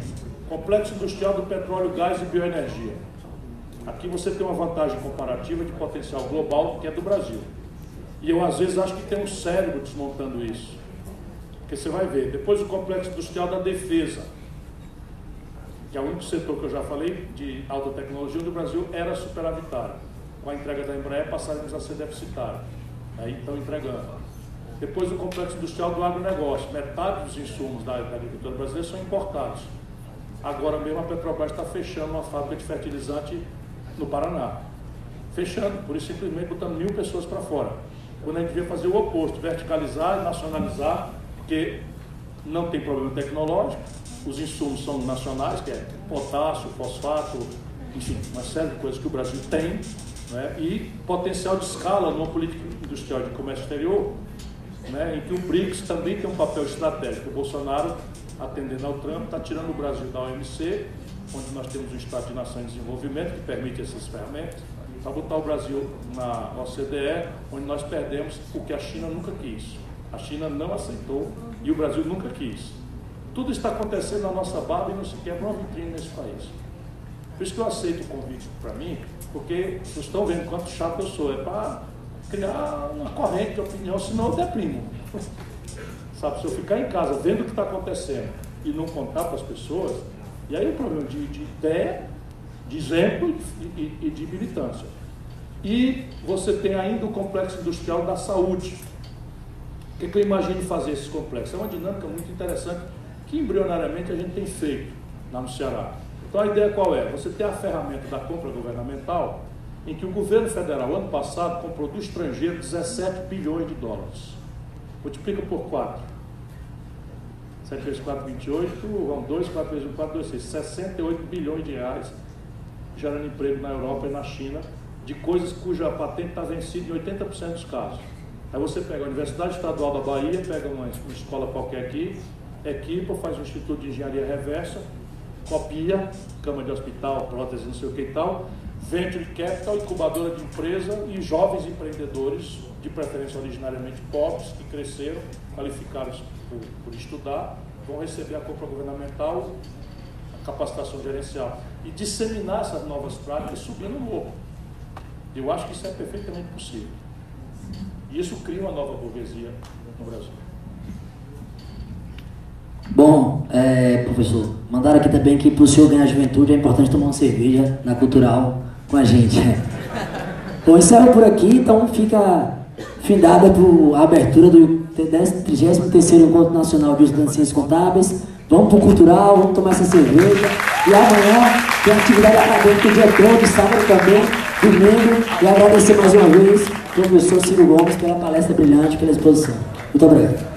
Complexo industrial do petróleo, gás e bioenergia. Aqui você tem uma vantagem comparativa de potencial global, que é do Brasil. E eu, às vezes, acho que tem um cérebro desmontando isso. Porque você vai ver, depois o complexo industrial da defesa, que é o único setor que eu já falei, de alta tecnologia, onde o Brasil era superavitário. Com a entrega da Embraer, passaremos a ser deficitário. Aí estão entregando. Depois o complexo industrial do agronegócio. Metade dos insumos da agricultura brasileira são importados. Agora mesmo a Petrobras está fechando uma fábrica de fertilizante no Paraná. Fechando, por isso simplesmente botando 1.000 pessoas para fora. Quando a gente devia fazer o oposto, verticalizar e nacionalizar, porque não tem problema tecnológico, os insumos são nacionais, que é potássio, fosfato, enfim, uma série de coisas que o Brasil tem, né, e potencial de escala numa política industrial de comércio exterior, né, em que o BRICS também tem um papel estratégico. O Bolsonaro, atendendo ao Trump, está tirando o Brasil da OMC, onde nós temos um Estado de Nação em Desenvolvimento, que permite essas ferramentas, para botar o Brasil na OCDE, onde nós perdemos o que a China nunca quis. A China não aceitou e o Brasil nunca quis. Tudo está acontecendo na nossa barba e não se quebra uma vitrine nesse país. Por isso que eu aceito o convite para mim, porque vocês estão vendo quanto chato eu sou. É para criar uma corrente de opinião, senão eu deprimo. Sabe, se eu ficar em casa vendo o que está acontecendo e não contar para as pessoas, e aí o problema de ideia, de exemplo e de militância. E você tem ainda o complexo industrial da saúde. O que eu imagino fazer esse complexo? É uma dinâmica muito interessante que embrionariamente a gente tem feito lá no Ceará. Então a ideia qual é? Você tem a ferramenta da compra governamental, em que o governo federal, ano passado, comprou do estrangeiro 17 bilhões de dólares. Multiplica por 4. 7 vezes 4, 28, vão 2, 4 vezes 1, 4, 2, 6. 68 bilhões de reais, gerando emprego na Europa e na China, de coisas cuja patente está vencida em 80% dos casos. Aí você pega a Universidade Estadual da Bahia, pega uma escola qualquer aqui, equipa, faz um instituto de engenharia reversa, copia, cama de hospital, prótese, não sei o que e tal, venture capital, incubadora de empresa e jovens empreendedores, de preferência originariamente pobres, que cresceram, qualificados por estudar, vão receber a compra governamental, a capacitação gerencial e disseminar essas novas práticas subindo o morro. Eu acho que isso é perfeitamente possível. E isso cria uma nova burguesia no Brasil. Bom, professor, mandaram aqui também que para o senhor ganhar juventude é importante tomar uma cerveja na Cultural com a gente. Bom, encerro por aqui, então fica findada a abertura do 33º Encontro Nacional de Estudantes de Ciências Contábeis. Vamos para o Cultural, vamos tomar essa cerveja. E amanhã tem atividade acadêmica o dia todo, sábado também, domingo. E agradecer mais uma vez ao professor Ciro Gomes pela palestra brilhante, pela exposição. Muito obrigado.